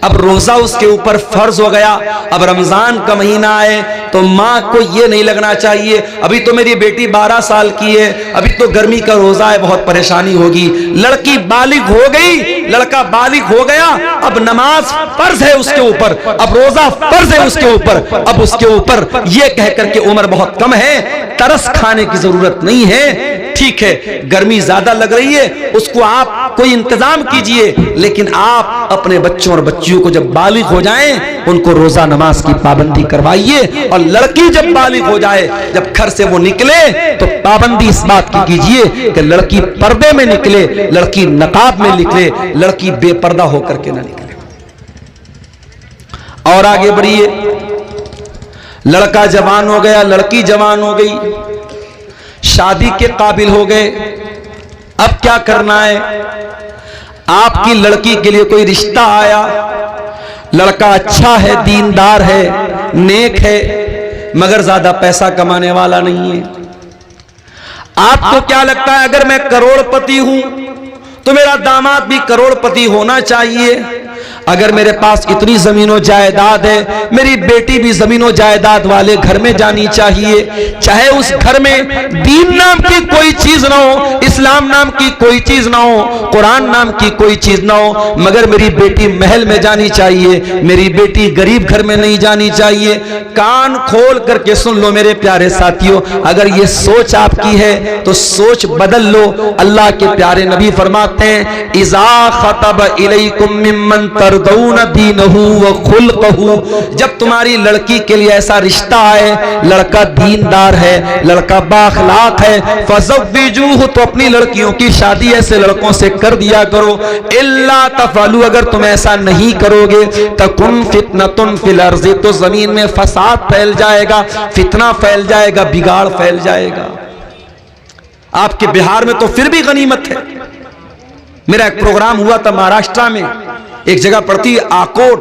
Speaker 1: अब रोजा उसके ऊपर फर्ज हो गया, अब रमजान का महीना आए तो माँ को ये नहीं लगना चाहिए अभी तो मेरी बेटी 12 साल की है, अभी तो गर्मी का रोजा है, बहुत परेशानी होगी। लड़की बालिग हो गई, लड़का बालिग हो गया, अब नमाज फर्ज है उसके ऊपर, अब रोजा फर्ज है उसके ऊपर, अब उसके ऊपर ये कह करके उम्र बहुत कम है, तरस खाने की जरूरत नहीं है। ठीक है गर्मी ज्यादा लग रही है, उसको आप कोई इंतजाम कीजिए, लेकिन आप अपने बच्चों और बच्चियों को जब बालिग हो जाएं उनको रोजा नमाज की पाबंदी करवाइए। और लड़की जब बालिग हो जाए, जब घर से वो निकले तो पाबंदी इस बात की कीजिए कि लड़की पर्दे में निकले, लड़की नकाब में निकले, लड़की बेपर्दा होकर के ना निकले। और आगे बढ़िए, लड़का जवान हो गया, लड़की जवान हो गई, शादी के काबिल हो गए, अब क्या करना है? आपकी लड़की के लिए कोई रिश्ता आया, लड़का अच्छा है, दीनदार है, नेक है, मगर ज्यादा पैसा कमाने वाला नहीं है। आपको क्या लगता है अगर मैं करोड़पति हूं तो मेरा दामाद भी करोड़पति होना चाहिए? अगर मेरे पास इतनी जमीनों जायदाद है, मेरी बेटी भी जमीनों जायदाद वाले घर में जानी चाहिए, चाहे उस घर में दीन नाम की कोई चीज ना हो, इस्लाम नाम की कोई चीज ना हो, कुरान नाम की कोई चीज ना हो, मगर मेरी बेटी महल में जानी चाहिए, मेरी बेटी गरीब घर में नहीं जानी चाहिए। कान खोल करके सुन लो मेरे प्यारे साथियों, अगर ये सोच आपकी है तो सोच बदल लो। अल्लाह के प्यारे नबी फरमाते हैं, इज़ा खतब इलैकुम मिम्मन तरदौन दीनहु व खुल्क़हु, जब तुम्हारी लड़की के लिए ऐसा रिश्ता आए, लड़का दीनदार है, लड़का बाखलाक है, फज़व्विजूहु, तो अपनी लड़कियों की शादी ऐसे लड़कों से कर दिया करो। इल्ला तफ़अलू, अगर तुम ऐसा नहीं करोगे, तकुन फितनतुन फिल अर्ज़ि, तो जमीन में फसाद फैल जाएगा, फितना फैल जाएगा, बिगाड़ फैल जाएगा। आपके बिहार में तो फिर भी गनीमत है, मेरा एक प्रोग्राम हुआ था महाराष्ट्र में, एक जगह पड़ती है आकोट,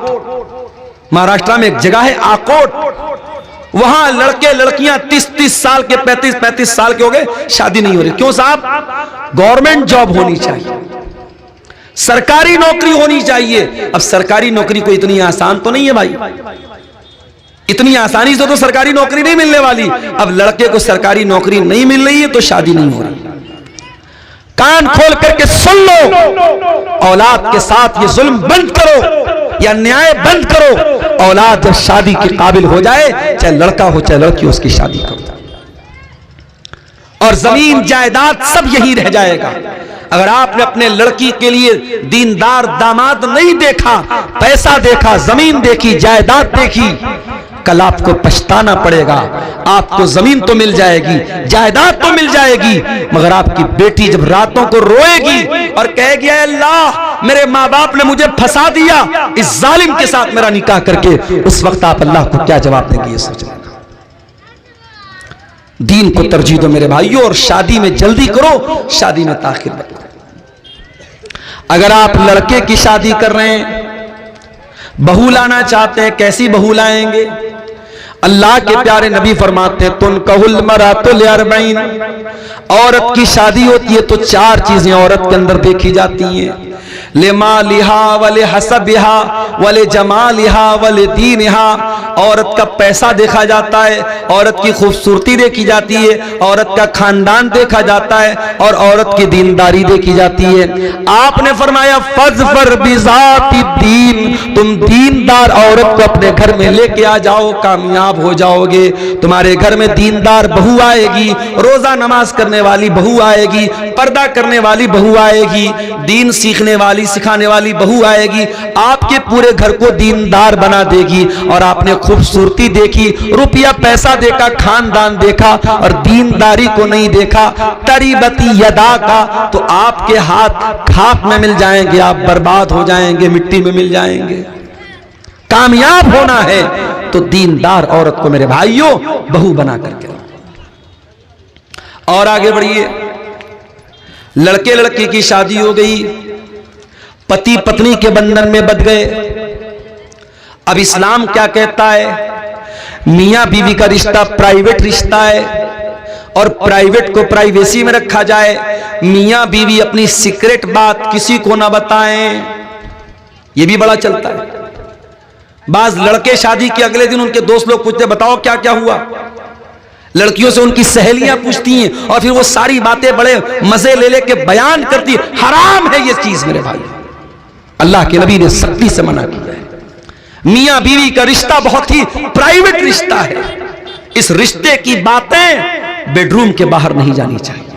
Speaker 1: महाराष्ट्र में एक जगह है आकोट, वहां लड़के लड़कियां 30-30 साल के 35-35 साल के हो गए, शादी नहीं हो रही। क्यों साहब? गवर्नमेंट जॉब होनी चाहिए, सरकारी नौकरी होनी चाहिए। अब सरकारी नौकरी को इतनी आसान तो नहीं है भाई, इतनी आसानी से तो सरकारी नौकरी नहीं मिलने वाली। अब लड़के को सरकारी नौकरी नहीं मिल रही है तो शादी नहीं हो रही। कान खोल करके सुन लो, औलाद के साथ ये जुल्म बंद करो या न्याय बंद करो। औलाद जब शादी के काबिल हो जाए, चाहे लड़का हो चाहे लड़की, उसकी शादी करो, और जमीन जायदाद सब यही रह जाएगा। अगर आपने अपने लड़की के लिए दीनदार दामाद नहीं देखा, पैसा देखा, जमीन देखी, जायदाद देखी, कल आपको पछताना पड़ेगा। आपको जमीन तो मिल जाएगी, जायदाद तो मिल जाएगी, मगर आपकी बेटी जब रातों को रोएगी और कहेगी अल्लाह मेरे माँ बाप ने मुझे फंसा दिया इस जालिम के साथ मेरा निकाह करके, उस वक्त आप अल्लाह को क्या जवाब देंगे? ये सोचना। दीन को तरजीह दो मेरे भाइयों, और शादी में जल्दी करो, शादी में ताखिर मत करो। अगर आप लड़के की शादी कर रहे हैं, बहू लाना चाहते हैं, कैसी बहू लाएंगे? अल्लाह के प्यारे नबी फरमाते हैं तुनकहुल मरातुल अर्बईन, औरत की शादी होती है तो 4 चीजें औरत के अंदर देखी जाती हैं। लिमालिहा वले हसबिहा वले जमालिहा वले दीनिहा, औरत का पैसा देखा जाता है, औरत की खूबसूरती देखी जाती है, औरत का खानदान देखा जाता है, और औरत की दीनदारी देखी जाती है। आपने फरमाया फज़फर बिज़ाति दीन, तुम दीनदार औरत को अपने घर में लेके आ जाओ, कामयाब हो जाओगे। तुम्हारे घर में दीनदार बहू आएगी, रोजा नमाज करने वाली बहू आएगी, पर्दा करने वाली बहू आएगी, दीन सीखने वाली सिखाने वाली बहू आएगी, आपके पूरे घर को दीनदार बना देगी। और आपने खूबसूरती देखी, रुपया पैसा देखा, खानदान देखा, और दीनदारी को नहीं देखा, तरीबती यदा का, तो आपके हाथ खाक में मिल जाएंगे, आप बर्बाद हो जाएंगे, मिट्टी में मिल जाएंगे। कामयाब होना है तो दीनदार औरत को मेरे भाइयों बहू बना करके। और आगे बढ़िए, लड़के लड़की की शादी हो गई, पति पत्नी के बंधन में बंध गए। अब इस्लाम क्या कहता है? मियां बीवी का रिश्ता प्राइवेट रिश्ता है, और प्राइवेट को प्राइवेसी में रखा जाए। मियां बीवी अपनी सीक्रेट बात किसी को ना बताएं, यह भी बड़ा चलता है। बाज लड़के शादी के अगले दिन उनके दोस्त लोग पूछते बताओ क्या क्या हुआ, लड़कियों से उनकी सहेलियां पूछती हैं, और फिर वो सारी बातें बड़े मजे ले लेके बयान करती। हराम है ये चीज मेरे भाई, अल्लाह के नबी ने सख्ती से मना किया है। मियां बीवी का रिश्ता बहुत ही प्राइवेट रिश्ता है, इस रिश्ते की बातें बेडरूम के बाहर नहीं जानी चाहिए।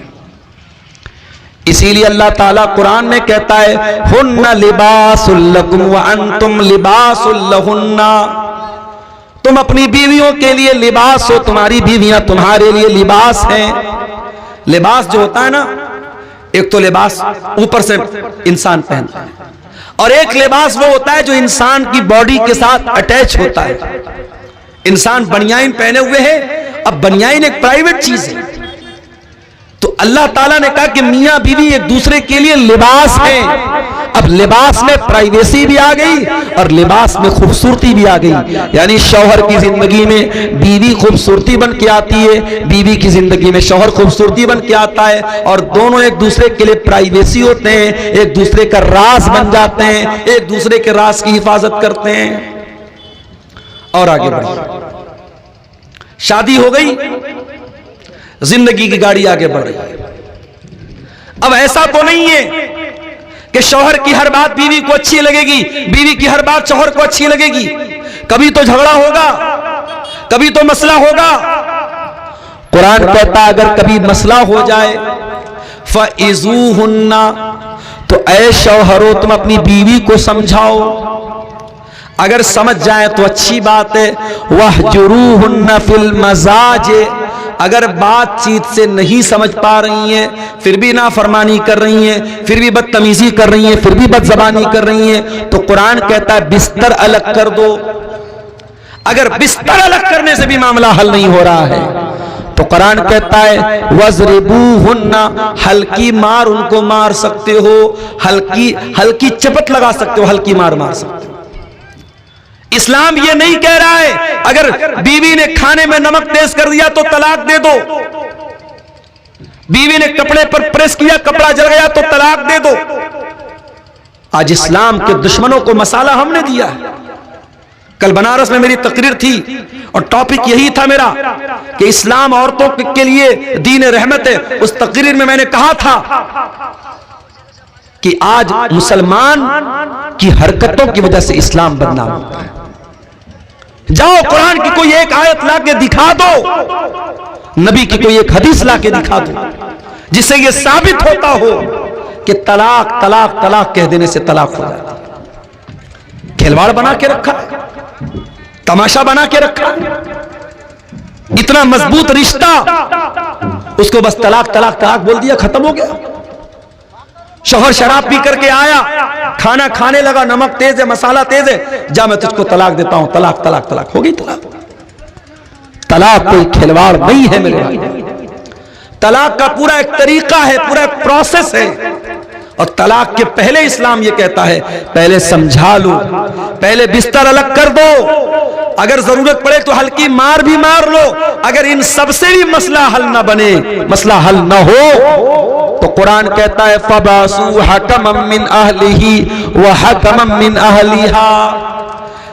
Speaker 1: इसीलिए अल्लाह ताला कुरान में कहता है हुन्ना लिबासुल लकुम व अंतुम लिबासुल लहुन्ना, तुम अपनी बीवियों के लिए लिबास हो, तुम्हारी बीवियां तुम्हारे लिए लिबास हैं। लिबास जो होता है ना, एक तो लिबास ऊपर से इंसान पहनता है, और एक लिबास वो होता है जो इंसान की बॉडी के साथ अटैच होता है। इंसान बनियाइन पहने हुए है, अब बनियाइन एक प्राइवेट चीज है, तो अल्लाह ताला ने कहा कि मियां बीवी एक दूसरे के लिए लिबास हैं। अब लिबास में प्राइवेसी भी आ गई और लिबास में खूबसूरती भी आ गई, यानी शौहर की जिंदगी में बीवी खूबसूरती बन के आती है, बीवी की जिंदगी में शौहर खूबसूरती बन के आता है, और दोनों एक दूसरे के लिए प्राइवेसी होते हैं, एक दूसरे का राज बन जाते हैं, एक दूसरे के राज की हिफाजत करते हैं। और आगे बढ़िए, शादी हो गई, जिंदगी की गाड़ी आगे बढ़ रही है। अब ऐसा तो नहीं है कि शौहर की हर बात बीवी को अच्छी लगेगी, बीवी की हर बात शौहर को अच्छी लगेगी। कभी तो झगड़ा होगा, कभी तो मसला होगा। कुरान कहता अगर कभी मसला हो जाए फ़इज़ूहुन्ना, तो ऐ शौहरो तुम अपनी बीवी को समझाओ, अगर समझ जाए तो अच्छी बात है। वहजुरूहुन्ना फिल मज़ाज, अगर बातचीत से नहीं समझ पा रही हैं, फिर भी नाफरमानी कर रही हैं, फिर भी बदतमीजी कर रही हैं, फिर भी बदज़बानी कर रही हैं, तो कुरान कहता है बिस्तर अलग कर दो। अगर बिस्तर अलग करने से भी मामला हल नहीं हो रहा है तो कुरान कहता है वज़रिबूहुन्ना, हल्की मार उनको मार सकते हो, हल्की चपत लगा सकते हो, हल्की मार मार सकते हो। इस्लाम ये नहीं कह रहा है अगर बीवी ने खाने में नमक तेज कर दिया तो तलाक दे दो, बीवी ने कपड़े पर प्रेस किया, कपड़ा जल गया तो तलाक दे दो। आज इस्लाम के दुश्मनों को मसाला हमने दिया है। कल बनारस में मेरी तकरीर थी और टॉपिक यही था मेरा कि इस्लाम औरतों के लिए दीन रहमत है। उस तकरीर में मैंने कहा था कि आज मुसलमान की हरकतों की वजह से इस्लाम बदनाम होता है। जाओ कुरान की कोई एक आयत लाके दिखा दो, नबी की कोई एक हदीस लाके दिखा दो जिससे यह साबित होता हो कि तलाक तलाक तलाक कह देने से तलाक हो जाता है। खिलवाड़ बना के रखा, तमाशा बना के रखा, इतना मजबूत रिश्ता, उसको बस तलाक तलाक तलाक बोल दिया, खत्म हो गया। शौहर शराब पी करके आया, खाना खाने लगा, नमक तेज है, मसाला तेज है, जा मैं तुझको तलाक देता हूं, तलाक तलाक तलाक हो गई तलाक। तलाक कोई खिलवाड़ नहीं है मेरे भाई। तलाक का पूरा एक तरीका है, पूरा एक प्रोसेस है। और तलाक के पहले इस्लाम ये कहता है पहले समझा लो, पहले बिस्तर अलग कर दो, अगर जरूरत पड़े तो हल्की मार भी मार लो। अगर इन सबसे भी मसला हल ना बने, मसला हल ना हो, तो कुरान कहता है फबासु हकमम मिन अहलिही व हकमम मिन अहलिहा।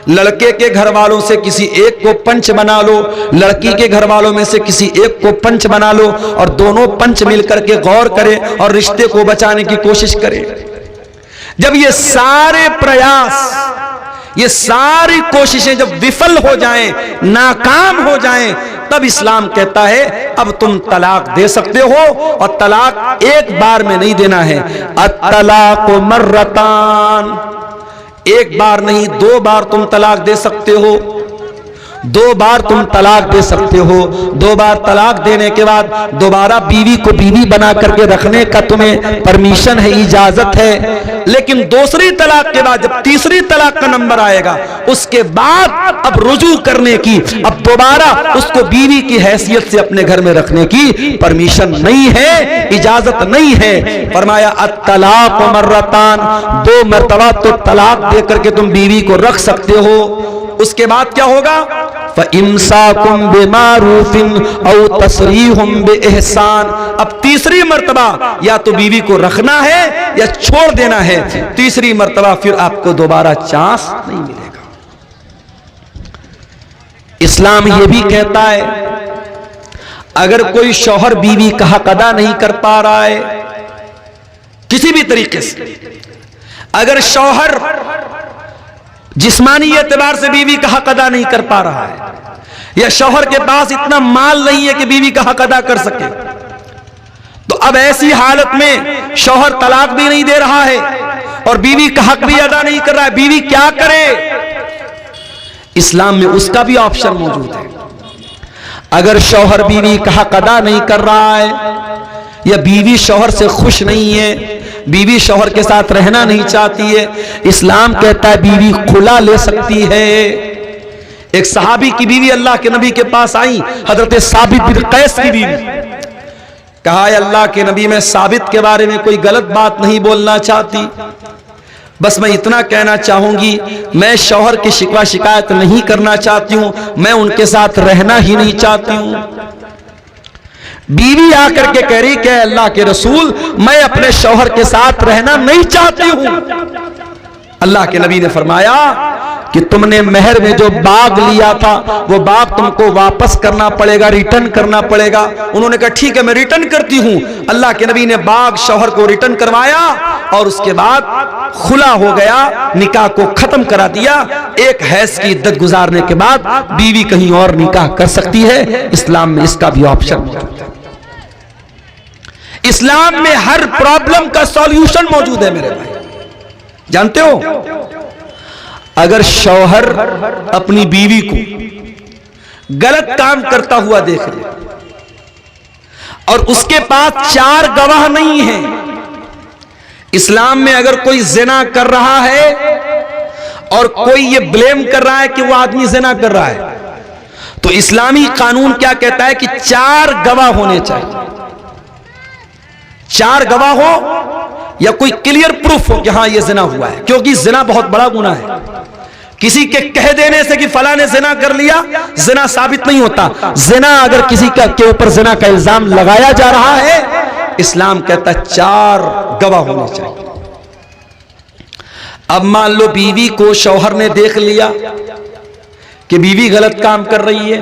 Speaker 1: लड़के के घर वालों से किसी एक को पंच बना लो, लड़की के घर वालों में से किसी एक को पंच बना लो, और दोनों पंच मिलकर के गौर करें और रिश्ते को बचाने की कोशिश करें। जब ये सारे प्रयास, ये सारी कोशिशें जब विफल हो जाएं, नाकाम हो जाएं, तब इस्लाम कहता है अब तुम तलाक दे सकते हो। और तलाक एक बार में नहीं देना है, अत-तलाक़ मर्रतान, एक बार नहीं 2 बार तुम तलाक दे सकते हो, 2 बार तुम तलाक दे सकते हो। 2 बार तलाक देने के बाद दोबारा बीवी को बीवी बना करके रखने का तुम्हें परमिशन है, इजाजत है। लेकिन दूसरी तलाक के बाद जब तीसरी तलाक का नंबर आएगा, उसके बाद अब रुजू करने की, अब दोबारा उसको बीवी की हैसियत से अपने घर में रखने की परमिशन नहीं है, इजाजत नहीं है। फरमाया अत-तलाक़ मर्रतान, 2 मरतबा तो तलाक दे करके तुम बीवी को रख सकते हो। उसके बाद क्या होगा? फ़इम्साकुम बिमारूफिन औ तसरीहुम बिइहसान। अब तीसरी मर्तबा या तो बीवी को रखना है या छोड़ देना है, तीसरी मर्तबा फिर आपको दोबारा चांस नहीं मिलेगा। इस्लाम यह भी कहता है अगर कोई शौहर बीवी का हक अदा नहीं कर पा रहा है किसी भी तरीके से, अगर शौहर जिस्मानी एतबार से बीवी का हक अदा नहीं कर पा रहा है, या शौहर के पास इतना माल नहीं है कि बीवी का हक अदा कर सके, तो अब ऐसी हालत में शौहर तलाक भी नहीं दे रहा है और बीवी का हक भी अदा नहीं कर रहा है, बीवी क्या करे? इस्लाम में उसका भी ऑप्शन मौजूद है। अगर शौहर बीवी का हक अदा नहीं कर रहा है, या बीवी शौहर से खुश नहीं है, बीवी शौहर के साथ रहना नहीं चाहती है, इस्लाम कहता है बीवी खुला ले सकती है। एक सहाबी की बीवी अल्लाह के नबी के पास आई, हजरत साबित बिन कैस की बीवी। कहा अल्लाह के नबी, मैं साबित के बारे में कोई गलत बात नहीं बोलना चाहती, बस मैं इतना कहना चाहूंगी, मैं शौहर की शिकवा शिकायत नहीं करना चाहती हूं, मैं उनके साथ रहना ही नहीं चाहती हूं। बीवी आकर के कह रही कि अल्लाह के रसूल, मैं अपने शौहर के साथ रहना नहीं चाहती हूं। अल्लाह के नबी ने फरमाया कि तुमने मेहर में जो बाग लिया था वो बाग तुमको वापस करना पड़ेगा, रिटर्न करना पड़ेगा। उन्होंने कहा ठीक है मैं रिटर्न करती हूं। अल्लाह के नबी ने बाग शौहर को रिटर्न करवाया और उसके बाद खुला हो गया, निकाह को खत्म करा दिया। एक हैज की इद्दत गुजारने के बाद बीवी कहीं और निकाह कर सकती है। इस्लाम में इसका भी ऑप्शन मौजूद है। इस्लाम में हर प्रॉब्लम का सॉल्यूशन मौजूद है मेरे भाई। जानते हो, अगर शौहर अपनी बीवी को गलत काम करता हुआ देख ले और उसके पास 4 गवाह नहीं है, इस्लाम में अगर कोई जिना कर रहा है और कोई ये ब्लेम कर रहा है कि वो आदमी जिना कर रहा है, तो इस्लामी कानून क्या कहता है कि 4 गवाह होने चाहिए। 4 गवाह हो या कोई क्लियर प्रूफ हो कि हां ये जिना हुआ है, क्योंकि जिना बहुत बड़ा गुनाह है। किसी के कह देने से कि फला ने जिना कर लिया जिना साबित नहीं होता। जिना अगर किसी के ऊपर जिना का इल्जाम लगाया जा रहा है, इस्लाम कहता है 4 गवाह होने चाहिए। अब मान लो बीवी को शौहर ने देख लिया कि बीवी गलत काम कर रही है।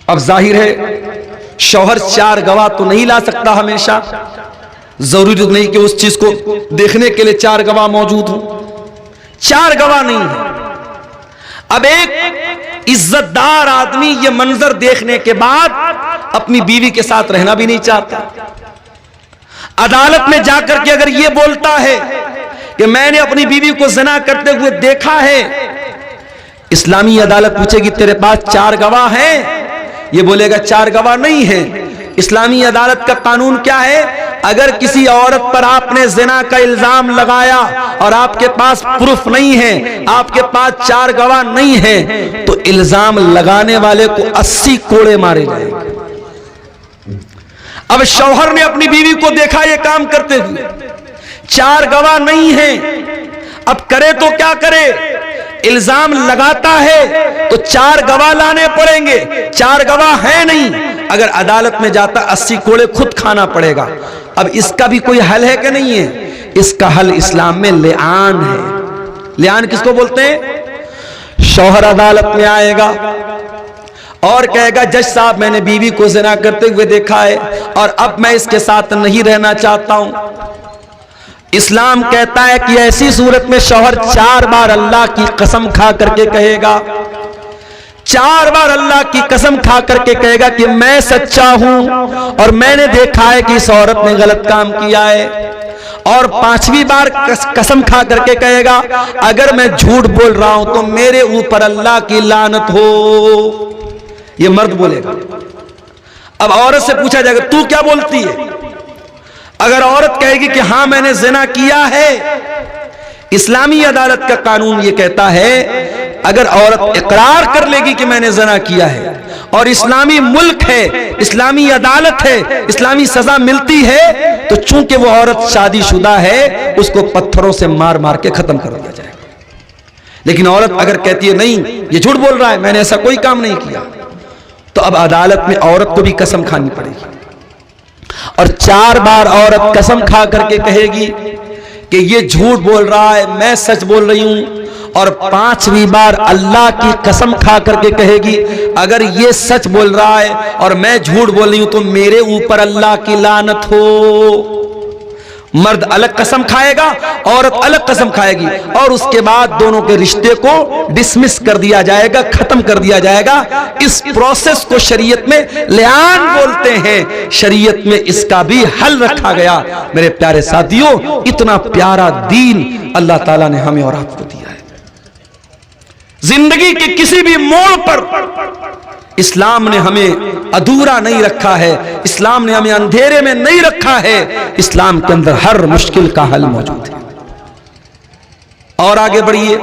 Speaker 1: अब जाहिर है शौहर 4 गवाह तो नहीं ला सकता हमेशा, जरूरी नहीं कि उस चीज को देखने के लिए 4 गवाह मौजूद हो। 4 गवाह नहीं है। अब एक इज्जतदार आदमी ये मंजर देखने के बाद अपनी बीवी के साथ रहना भी नहीं चाहता। अदालत में जाकर के अगर ये बोलता है कि मैंने अपनी बीवी को ज़िना करते हुए देखा है, इस्लामी अदालत पूछेगी तेरे पास 4 गवाह हैं? ये बोलेगा 4 गवाह नहीं है। इस्लामी अदालत का कानून क्या है? अगर किसी औरत पर आपने ज़िना का इल्जाम लगाया और आपके पास प्रूफ नहीं है, आपके पास 4 गवाह नहीं है, तो इल्जाम लगाने वाले को 80 कोड़े मारे जाएंगे। अब शौहर ने अपनी बीवी को देखा ये काम करते हुए, 4 गवाह नहीं है, अब करे तो क्या करे? इल्जाम लगाता है तो 4 गवाह लाने पड़ेंगे, 4 गवाह है नहीं। अगर अदालत में जाता 80 कोड़े खुद खाना पड़ेगा। अब इसका भी कोई हल है कि नहीं है? इसका हल इस्लाम में लिआन है। लिआन किसको बोलते हैं? शौहर अदालत में आएगा और कहेगा जज साहब मैंने बीवी को ज़िना करते हुए देखा है और अब मैं इसके साथ नहीं रहना चाहता हूं। इस्लाम कहता है कि ऐसी सूरत में शौहर 4 बार अल्लाह की कसम खा करके कहेगा, 4 बार अल्लाह की कसम खा करके कहेगा कि मैं सच्चा हूं और मैंने देखा है कि इस औरत ने गलत काम किया है। और 5वीं बार कसम खा करके कहेगा अगर मैं झूठ बोल रहा हूं तो मेरे ऊपर अल्लाह की लानत हो। यह मर्द बोलेगा। अब औरत से पूछा जाएगा तू क्या बोलती है? अगर औरत कहेगी कि हां मैंने ज़िना किया है, इस्लामी अदालत का कानून यह कहता है अगर औरत इकरार कर लेगी कि मैंने ज़िना किया है और इस्लामी मुल्क है, इस्लामी अदालत है, इस्लामी सजा मिलती है, तो चूंकि वो औरत शादीशुदा है उसको पत्थरों से मार मार के खत्म कर दिया जाएगा। लेकिन औरत अगर कहती है नहीं ये झूठ बोल रहा है, मैंने ऐसा कोई काम नहीं किया, तो अब अदालत में औरत को भी कसम खानी पड़ेगी और 4 बार औरत कसम खा करके कहेगी कि ये झूठ बोल रहा है, मैं सच बोल रही हूं। और 5वीं बार अल्लाह की कसम खा करके कहेगी अगर ये सच बोल रहा है और मैं झूठ बोल रही हूं तो मेरे ऊपर अल्लाह की लानत हो। मर्द अलग कसम खाएगा, औरत अलग कसम खाएगी और उसके बाद दोनों के रिश्ते को डिसमिस कर दिया जाएगा, खत्म कर दिया जाएगा। इस प्रोसेस को शरीयत में लिआन बोलते हैं। शरीयत में इसका भी हल रखा गया। मेरे प्यारे साथियों, इतना प्यारा दीन अल्लाह ताला ने हमें और आपको दिया है। जिंदगी के किसी भी मोड़ पर इस्लाम ने हमें अधूरा नहीं रखा है, इस्लाम ने हमें अंधेरे में नहीं रखा है। इस्लाम के अंदर हर मुश्किल का हल मौजूद है। और आगे बढ़िए,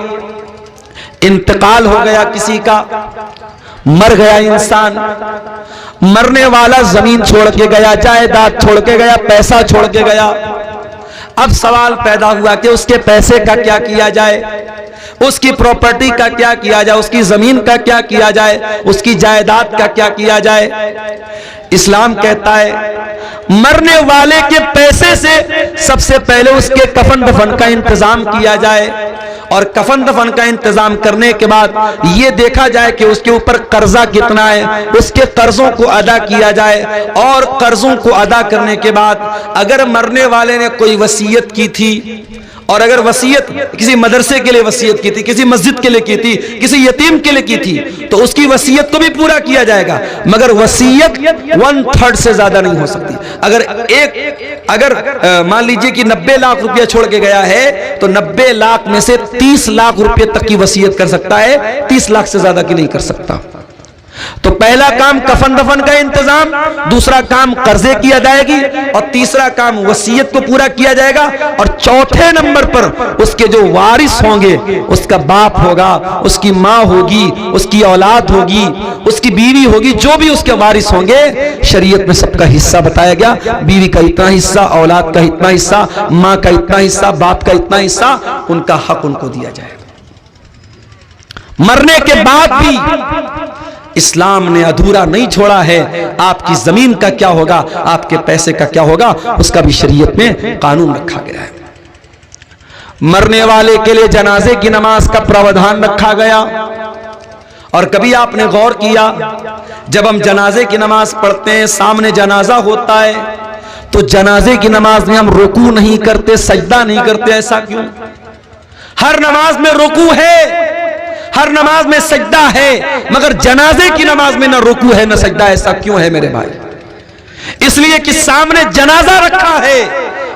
Speaker 1: इंतकाल हो गया किसी का, मर गया इंसान, मरने वाला जमीन छोड़ के गया, जायदाद छोड़ के गया, पैसा छोड़ के गया। अब सवाल पैदा हुआ कि उसके पैसे का क्या किया जाए, उसकी प्रॉपर्टी का क्या किया जाए, उसकी जमीन का क्या किया जाए, उसकी जायदाद का क्या किया जाए। इस्लाम कहता है मरने वाले के पैसे से सबसे पहले उसके कफन दफन का इंतजाम किया जाए और कफन दफन का इंतजाम करने के बाद यह देखा जाए कि उसके ऊपर कर्जा कितना है, उसके कर्जों को अदा किया जाए। और कर्जों को अदा करने के बाद अगर मरने वाले ने कोई वसीयत की थी और अगर वसीयत किसी मदरसे के लिए वसीयत की थी, किसी मस्जिद के लिए की थी, किसी यतीम के लिए की थी, तो उसकी वसीयत को भी पूरा किया जाएगा। मगर वसीयत 1/3 से ज्यादा नहीं हो सकती। अगर मान लीजिए कि 90 लाख रुपया छोड़ के गया है तो 90 लाख में से 30 लाख रुपए तक की वसीयत कर सकता है, 30 लाख से ज्यादा की नहीं कर सकता। तो पहला काम कफन दफन का इंतजाम, दूसरा काम कर्जे की अदायगी, और तीसरा काम वसीयत को पूरा किया जाएगा, और चौथे नंबर पर उसके जो वारिस होंगे, उसका बाप होगा, उसकी मां होगी, उसकी औलाद होगी, उसकी बीवी होगी, जो भी उसके वारिस होंगे, शरीयत में सबका हिस्सा बताया गया। बीवी का इतना हिस्सा, औलाद का इतना हिस्सा, मां का इतना हिस्सा, बाप का इतना हिस्सा, उनका हक उनको दिया जाएगा। मरने के बाद भी इस्लाम ने अधूरा नहीं छोड़ा है। आपकी जमीन का क्या होगा, आपके पैसे का क्या होगा, उसका भी शरीयत में कानून रखा गया है। मरने वाले के लिए जनाजे की नमाज का प्रावधान रखा गया। और कभी आपने गौर किया, जब हम जनाजे की नमाज पढ़ते हैं, सामने जनाजा होता है, तो जनाजे की नमाज में हम रुकू नहीं करते, सजदा नहीं करते, ऐसा क्यों? हर नमाज में रुकू है, हर नमाज में सजदा है, मगर जनाजे की नमाज में न रुकू है न सजदा, ऐसा क्यों है मेरे भाई? इसलिए कि सामने जनाजा रखा है,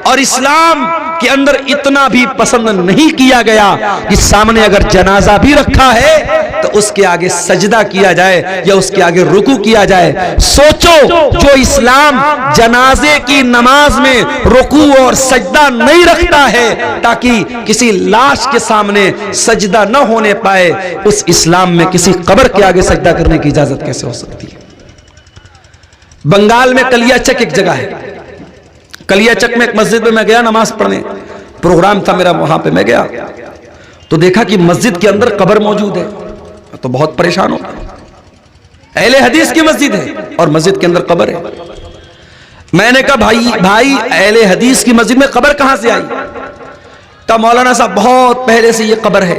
Speaker 1: और इस्लाम के अंदर इतना भी पसंद नहीं किया गया कि सामने अगर जनाजा भी रखा है तो उसके आगे सजदा किया जाए या उसके आगे रुकू किया जाए। सोचो, जो इस्लाम जनाजे की नमाज में रुकू और सजदा नहीं रखता है ताकि किसी लाश के सामने सजदा न होने पाए, उस इस्लाम में किसी कब्र के आगे सजदा करने की इजाजत कैसे हो सकती है? बंगाल में कलियाचक एक जगह है, कलियाचक में एक मस्जिद में मैं गया नमाज पढ़ने, प्रोग्राम था मेरा, वहां पे मैं गया तो देखा कि मस्जिद के अंदर कब्र मौजूद है, तो बहुत परेशान हो गया। अहले हदीस की मस्जिद है और मस्जिद के अंदर कब्र है। मैंने कहा भाई अहले हदीस की मस्जिद में कब्र कहां से आई? तब मौलाना साहब बहुत पहले से ये कब्र है।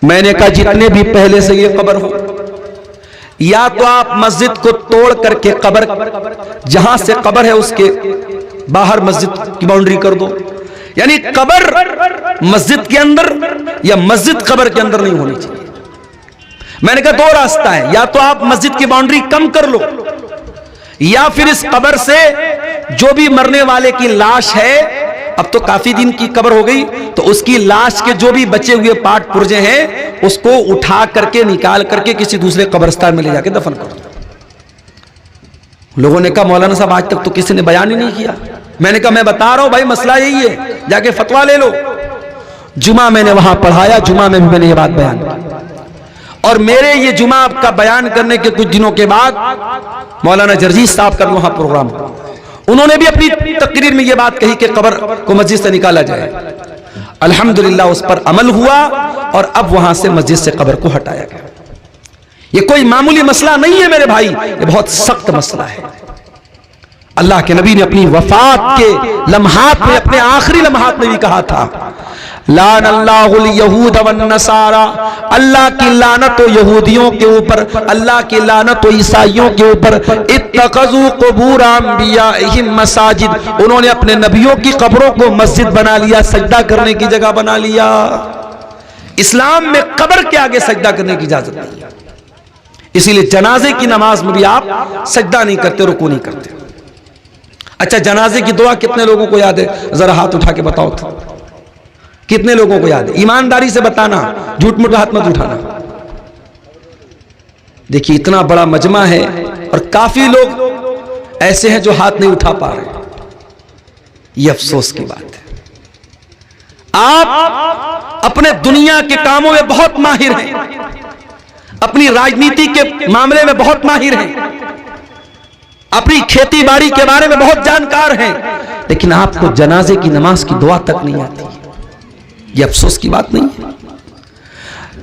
Speaker 1: मैंने कहा जितने भी पहले से ये कब्र हो, या तो आप मस्जिद को तोड़ करके कब्र, जहां से कब्र है उसके बाहर मस्जिद की बाउंड्री कर दो, यानी कब्र मस्जिद के अंदर या मस्जिद कब्र के अंदर नहीं होनी चाहिए। मैंने कहा दो रास्ता है, या तो आप मस्जिद की बाउंड्री कम कर लो, या फिर इस कब्र से जो भी मरने वाले की लाश है, अब तो काफी दिन की कब्र हो गई, तो उसकी लाश के जो भी बचे हुए पार्ट पुर्जे हैं उसको उठा करके निकाल करके किसी दूसरे कब्रिस्तान में ले जाके दफन कर दो। लोगों ने कहा मौलाना साहब आज तक तो किसी ने बयान ही नहीं किया। मैंने कहा मैं बता रहा हूं भाई, मसला यही है, जाके फतवा ले लो। जुमा मैंने वहां पढ़ाया, जुमा में भी मैंने ये बात बयान की, और मेरे ये जुमा का बयान करने के कुछ दिनों के बाद मौलाना जर्जीस साहब का वहां प्रोग्राम, उन्होंने भी अपनी तकरीर में यह बात कही कि कब्र को मस्जिद से निकाला जाए। अल्हम्दुलिल्लाह उस पर अमल हुआ और अब वहां से मस्जिद से कब्र को हटाया गया। ये कोई मामूली मसला नहीं है मेरे भाई, ये बहुत सख्त मसला है। अल्लाह के नबी ने अपनी वफात के लम्हात में, अपने आखिरी लम्हात में भी कहा था, लान अल्लाहुल यहूद वन नसारा, अल्लाह की लानत हो यहूदियों के ऊपर, अल्लाह की लानत हो ईसाइयों के ऊपर। इत्तखज़ू क़ुबूर अंबियाइहिम मसाजिद, उन्होंने अपने नबियों की कब्रों को मस्जिद बना लिया, सजदा करने की जगह बना लिया। इस्लाम में कब्र के आगे सजदा करने की इजाजत नहीं है, इसीलिए जनाजे की नमाज में भी आप सजदा नहीं करते, रुकू नहीं करते। अच्छा, जनाजे की दुआ कितने लोगों को याद है? जरा हाथ उठा के बताओ तो, कितने लोगों को याद है? ईमानदारी से बताना, झूठ मूठ हाथ मत उठाना। देखिए इतना बड़ा मजमा है और काफी लोग ऐसे हैं जो हाथ नहीं उठा पा रहे, ये अफसोस की बात है। आप अपने दुनिया के कामों में बहुत माहिर हैं, अपनी राजनीति के मामले में बहुत माहिर हैं, अपनी खेती बाड़ी के बारे में बहुत जानकार हैं, लेकिन आपको जनाजे की नमाज की दुआ तक नहीं आती। ये अफसोस की बात नहीं है।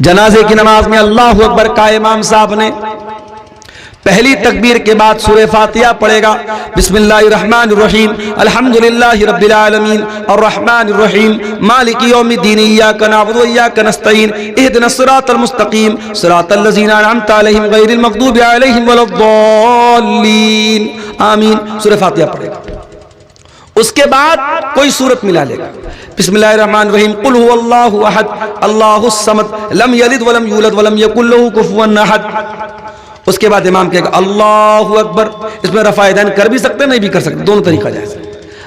Speaker 1: जनाजे की नमाज में अल्लाहु अकबर का इमाम साहब ने पहली तकबीर के बाद सूरह फातिहा पढ़ेगा, बिस्मिल्लाहिर्रहमानिर्रहीम, अल्हम्दुलिल्लाहि रब्बिल आलमीन, अर्रहमानिर्रहीम, मालिकि यौमिद्दीन, इय्याका नअबुदु व इय्याका नस्तईन, इहदिनस सिरातल मुस्तकीम, सिरातल लज़ीना अनअमता अलैहिम गैरिल मग़दूबि अलैहिम वलद्दॉल्लीन, आमीन। सूरह फातिहा पढ़ेगा, उसके बाद कोई सूरत मिला लेगा, बिस्मिल्लाहिर्रहमानिर्रहीम, कुल हुवल्लाहु अहद, अल्लाहुस समद, लम यलिद वलम यूलद वलम यकुल लहू कुफुवन अहद। उसके बाद इमाम कहेगा अल्लाहु अकबर। इसमें रफ़ा-ए-दैन कर भी सकते, नहीं भी कर सकते, दोनों तरीका जायज़ है।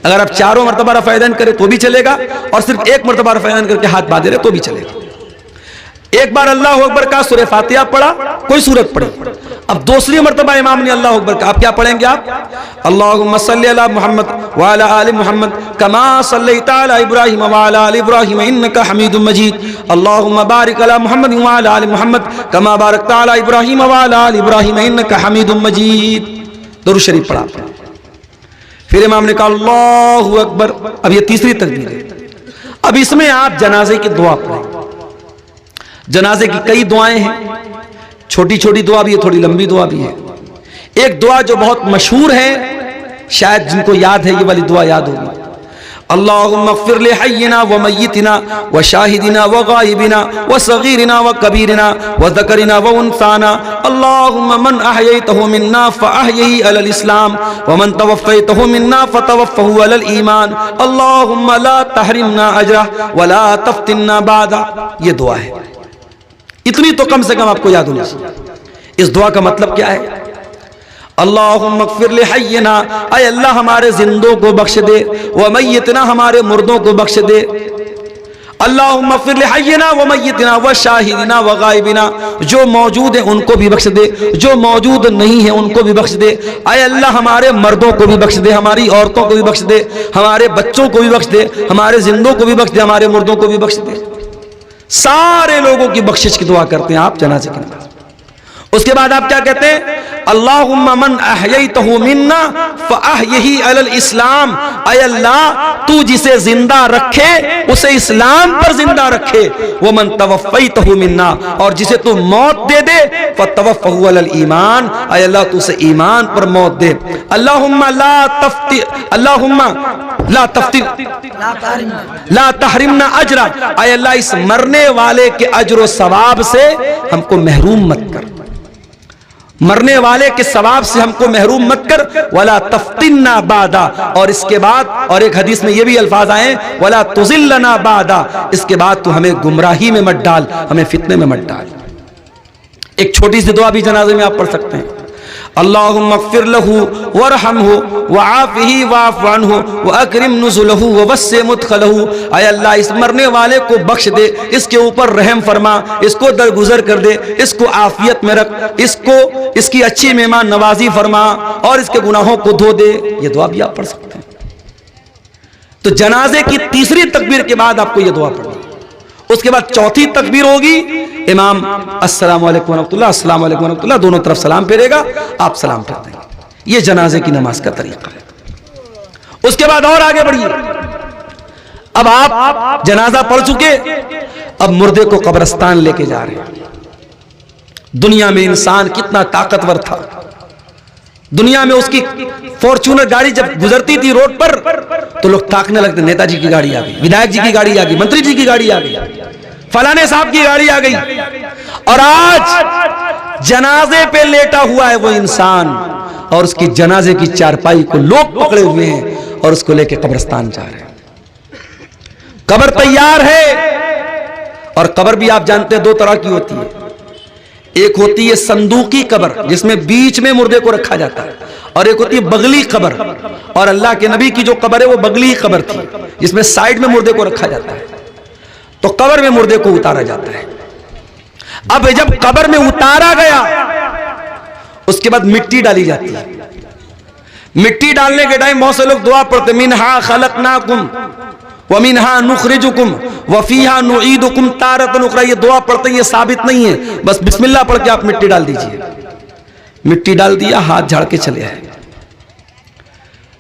Speaker 1: अगर आप चारों मरतबा रफ़ा-ए-दैन करें तो भी चलेगा, और सिर्फ एक मरतबा रफ़ा-ए-दैन करके हाथ बांधे रहे तो भी चलेगा। एक बार अल्लाह अकबर का सूरह फातिहा पढ़ा, कोई सूरत पढ़ी। अब दूसरी मर्तबा इमाम ने अल्लाह अकबर का, आप क्या पढ़ेंगे? आप अल्लाहुम्मा सल्ली अला मुहम्मद व अला आलि मुहम्मद कमा सल्लैता अला इब्राहीम व अला आलि इब्राहीम इन्नका हमीदुम मजीद। अल्लाहुम्मा बारिक अला मुहम्मद व अला आलि मुहम्मद कमा बारकता अला इब्राहीम व अला आलि इब्राहीम इन्नका हमीदुम मजीद। दुरूद शरीफ पढ़ा। फिर इमाम ने कहा अल्लाहु अकबर। अब ये तीसरी तकबीर है। अब इसमें आप जनाजे की दुआ पढ़ें। जनाजे की कई दुआएं हैं, छोटी छोटी दुआ भी है, थोड़ी लंबी दुआ भी है। एक दुआ जो बहुत मशहूर है, शायद जिनको याद है ये वाली दुआ याद होगी। अल्लाहुम्मा ग़फ़िर li हय्यिना व मय्यितिना व शाहिदिना व गायबिना व सगीरिना व कबीरिना व ज़करिना व उन्साना। अल्लाहुम्मा मन अहयैतहु मिन्ना फ़अहयिही अलल इस्लाम व मन तवफ़्फ़यतहु मिन्ना फ़तवफ़्फ़हु अलल ईमान। अल्लाहुम्मा ला तहरिमना अजरह व ला तफ़्तिन्ना बादा। ये दुआ है। इतनी तो कम से कम आपको याद होनी चाहिए। इस दुआ का मतलब क्या है? अल्लाहुम्मा ग़फ़िर li हय्यिना, ऐ अल्लाह हमारे जिंदों को बख्श दे, व मय्यितना हमारे मुर्दों को बख्श दे। अल्लाहुम्मा ग़फ़िर li हय्यिना व मय्यितिना व शाहिदिना व गायबिना, जो मौजूद है उनको भी बख्श दे, जो मौजूद नहीं है उनको भी बख्श दे। ऐ अल्लाह हमारे मर्दों को भी बख्श दे, हमारी औरतों को भी बख्श दे, हमारे बच्चों को भी बख्श दे, हमारे जिंदों को भी बख्श दे, हमारे मुर्दों को भी बख्श दे। सारे लोगों की बख्शिश की दुआ करते हैं आप जनाजे की नमाज। उसके बाद आप क्या कहते हैं? अल्लाहुम्मा मन अहयैतहु मिन्ना फ़अहयिही अलल इस्लाम, ऐ अल्लाह तू जिसे जिंदा रखे उसे इस्लाम पर जिंदा रखे। वो मन तवफ़्फ़यतहु मिन्ना, और जिसे तू मौत दे दे फ़तवफ़्फ़हु अलल ईमान, ऐ अल्लाह तू उसे ईमान पर मौत दे। अल्लाहुम्मा ला तहरिमना अजरा, ऐ अल्लाह इस मरने वाले के अजर व सवाब से हमको महरूम मत कर, मरने वाले के सवाब से हमको महरूम मत कर। वला तफ्तिन्ना बादा, और इसके बाद और एक हदीस में ये भी अल्फाज आए वला तुज़िल्लना बादा, इसके बाद तू हमें गुमराही में मत डाल, हमें फितने में मत डाल। एक छोटी सी दुआ भी जनाजे में आप पढ़ सकते हैं। अल्लाहुम्मा ग़फ़िर लहू वरहमहू वआफ़िही वाफ़ अन्हु वअकरिम नुज़ुलहू ववस्सि मुदख़लहू। ऐ अल्लाह इस मरने वाले को बख्श दे, इसके ऊपर रहम फरमा, इसको दरगुजर कर दे, इसको आफियत में रख, इसको इसकी अच्छी मेहमान नवाजी फरमा और इसके गुनाहों को धो दे। ये दुआ भी आप पढ़ सकते हैं। तो जनाजे की तीसरी तकबीर के बाद आपको ये दुआ पढ़नी। उसके बाद चौथी तकबीर होगी, इमाम अस्सलामु अलैकुम व रहमतुल्लाह, अस्सलामु अलैकुम व रहमतुल्लाह, दोनों तरफ सलाम फेरेगा, आप सलाम फेर देंगे। ये जनाजे की नमाज का तरीका है। उसके बाद और आगे बढ़िए। अब आप जनाजा पढ़ चुके, अब मुर्दे को कब्रिस्तान लेके जा रहे हैं। दुनिया में इंसान कितना ताकतवर था, दुनिया में उसकी फॉर्च्यूनर गाड़ी जब गुजरती थी रोड पर तो लोग ताकने लगते, नेताजी की गाड़ी आ गई, विधायक जी की गाड़ी आ गई, मंत्री जी की गाड़ी आ गई, फलाने साहब की गाड़ी आ गई। और आज जनाजे पे लेटा हुआ है वो इंसान, और उसकी जनाजे की चारपाई को लोग पकड़े हुए हैं और उसको लेके कब्रिस्तान जा रहे हैं। कब्र तैयार है, और कब्र भी आप जानते हैं दो तरह की होती है। एक होती है संदूकी कब्र जिसमें बीच में मुर्दे को रखा जाता है, और एक होती है बगली कब्र। और अल्लाह के नबी की जो कब्र है वो बगली कब्र थी जिसमें साइड में मुर्दे को रखा जाता है। तो कब्र में मुर्दे को उतारा जाता है। अब जब कब्र में उतारा गया उसके बाद मिट्टी डाली जाती है। मिट्टी डालने के टाइम बहुत से लोग दुआ पढ़ते, मिनहा खलकनाकुम व मिनहा नुखरिजुकुम व फीहा नुईदुकुम तारतन उखरा। ये दुआ पढ़ते ये साबित नहीं है, बस बिस्मिल्लाह पढ़ के आप मिट्टी डाल दीजिए। मिट्टी डाल दिया, हाथ झाड़ के चले आए।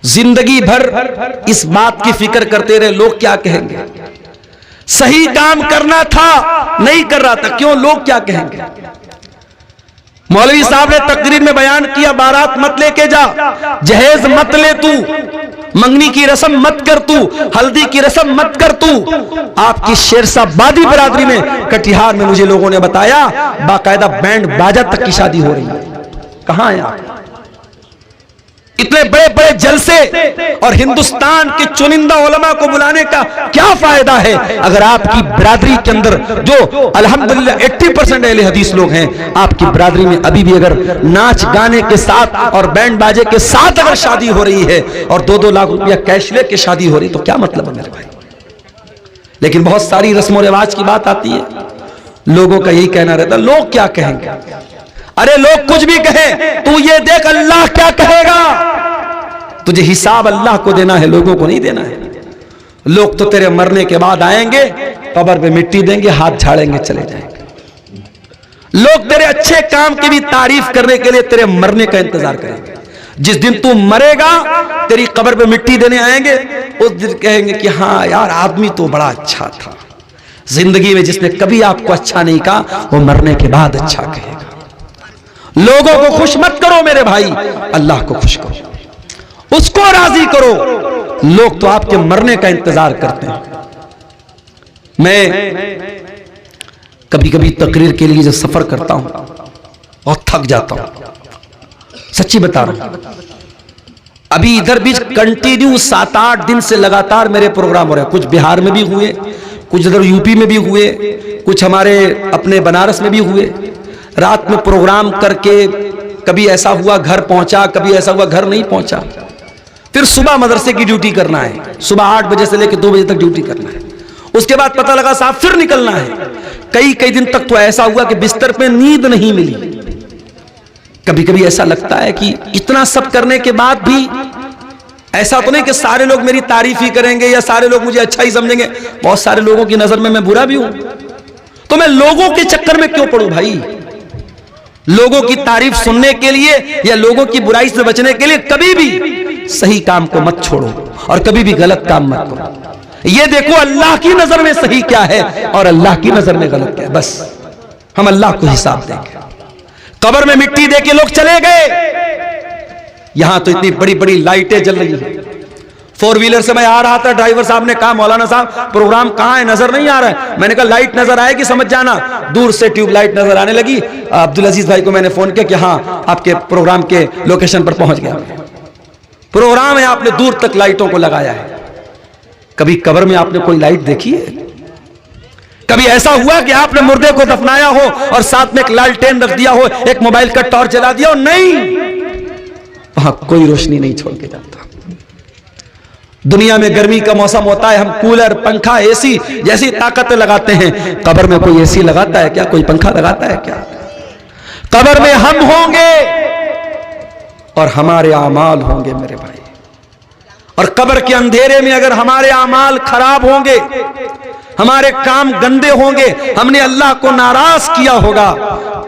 Speaker 1: जिंदगी भर इस बात की फिक्र करते रहे लोग क्या कहेंगे। सही काम करना था, नहीं कर रहा था, क्यों, लोग क्या कहेंगे। मौलवी साहब ने तकरीर में बयान किया, बारात मत लेके जा, जहेज मत ले तू, मंगनी की रस्म मत कर तू, हल्दी की रस्म मत कर तू। आपकी शेरशाहबादी बिरादरी में कटिहार में मुझे लोगों ने बताया बाकायदा बैंड बाजा तक की शादी हो रही है। कहां है आप? इतने बड़े बड़े जलसे और हिंदुस्तान के चुनिंदा उलमा को बुलाने का क्या फायदा है अगर आपकी बिरादरी के अंदर जो अल्हम्दुलिल्लाह 80% अहले हदीस लोग हैं, आपकी बिरादरी में अभी भी अगर नाच गाने के साथ और बैंड बाजे के साथ अगर शादी हो रही है और 2-2 लाख रुपया कैश लेके शादी हो रही, तो क्या मतलब है मेरे भाई। लेकिन बहुत सारी रस्म व रिवाज की बात आती है, लोगों का यही कहना रहता, लोग क्या कहेंगे। अरे लोग कुछ भी कहें, तू ये देख अल्लाह क्या कहेगा। तुझे हिसाब अल्लाह को देना है, लोगों को नहीं देना है। लोग तो तेरे मरने के बाद आएंगे, कब्र पे मिट्टी देंगे, हाथ झाड़ेंगे, चले जाएंगे। लोग तेरे अच्छे काम की भी तारीफ करने के लिए तेरे मरने का इंतजार करेंगे। जिस दिन तू मरेगा, तेरी कब्र पे मिट्टी देने आएंगे, उस दिन कहेंगे कि हाँ यार आदमी तो बड़ा अच्छा था। जिंदगी में जिसने कभी आपको अच्छा नहीं कहा, वो मरने के बाद अच्छा कहेगा। लोगों को खुश मत करो मेरे भाई, अल्लाह को खुश करो, उसको राजी करो। लोग तो आपके मरने का इंतजार करते हैं। मैं कभी कभी तकरीर के लिए जब सफर करता हूं और थक जाता हूं, सच्ची बता रहा हूं। अभी इधर भी कंटिन्यू 7-8 दिन से लगातार मेरे प्रोग्राम हो रहे हैं। कुछ बिहार में भी हुए, कुछ इधर यूपी में भी हुए, कुछ हमारे अपने बनारस में भी हुए। रात में प्रोग्राम करके कभी ऐसा हुआ घर पहुंचा, कभी ऐसा हुआ घर नहीं पहुंचा। फिर सुबह मदरसे की ड्यूटी करना है, सुबह 8 बजे से लेकर 2 बजे तक ड्यूटी करना है। उसके बाद पता लगा साहब फिर निकलना है। कई दिन तक तो ऐसा हुआ कि बिस्तर पे नींद नहीं मिली। कभी कभी ऐसा लगता है कि इतना सब करने के बाद भी ऐसा तो नहीं कि सारे लोग मेरी तारीफ ही करेंगे या सारे लोग मुझे अच्छा ही समझेंगे। बहुत सारे लोगों की नजर में मैं बुरा भी हूं, तो मैं लोगों के चक्कर में क्यों पड़ूं भाई। लोगों की तारीफ सुनने के लिए या लोगों की बुराई से बचने के लिए कभी भी सही काम को मत छोड़ो और कभी भी गलत काम मत करो। ये देखो अल्लाह की नजर में सही क्या है और अल्लाह की नजर में गलत क्या है, बस हम अल्लाह को हिसाब देंगे। कब्र में मिट्टी देके लोग चले गए। यहां तो इतनी बड़ी बड़ी लाइटें जल रही है। 4 व्हीलर से मैं आ रहा था, ड्राइवर साहब ने कहा मौलाना साहब प्रोग्राम कहां है, नजर नहीं आ रहा है। मैंने कहा लाइट नजर आएगी समझ जाना। दूर से ट्यूबलाइट नजर आने लगी। अब्दुल अजीज भाई को मैंने फोन किया कि हाँ आपके प्रोग्राम के लोकेशन पर पहुंच गया। प्रोग्राम है, आपने दूर तक लाइटों को लगाया है। कभी कब्र में आपने कोई लाइट देखी है? कभी ऐसा हुआ कि आपने मुर्दे को दफनाया हो और साथ में एक लालटेन रख दिया हो, एक मोबाइल का टॉर्च जला दिया हो? नहीं, वहां कोई रोशनी नहीं छोड़ के जाता। दुनिया में गर्मी का मौसम होता है, हम कूलर पंखा एसी जैसी ताकतें लगाते हैं। कब्र में कोई एसी लगाता है क्या? कोई पंखा लगाता है क्या? कब्र में हम होंगे और हमारे आमाल होंगे मेरे भाई। और कब्र के अंधेरे में अगर हमारे आमाल खराब होंगे, हमारे काम गंदे होंगे, हमने अल्लाह को नाराज किया होगा,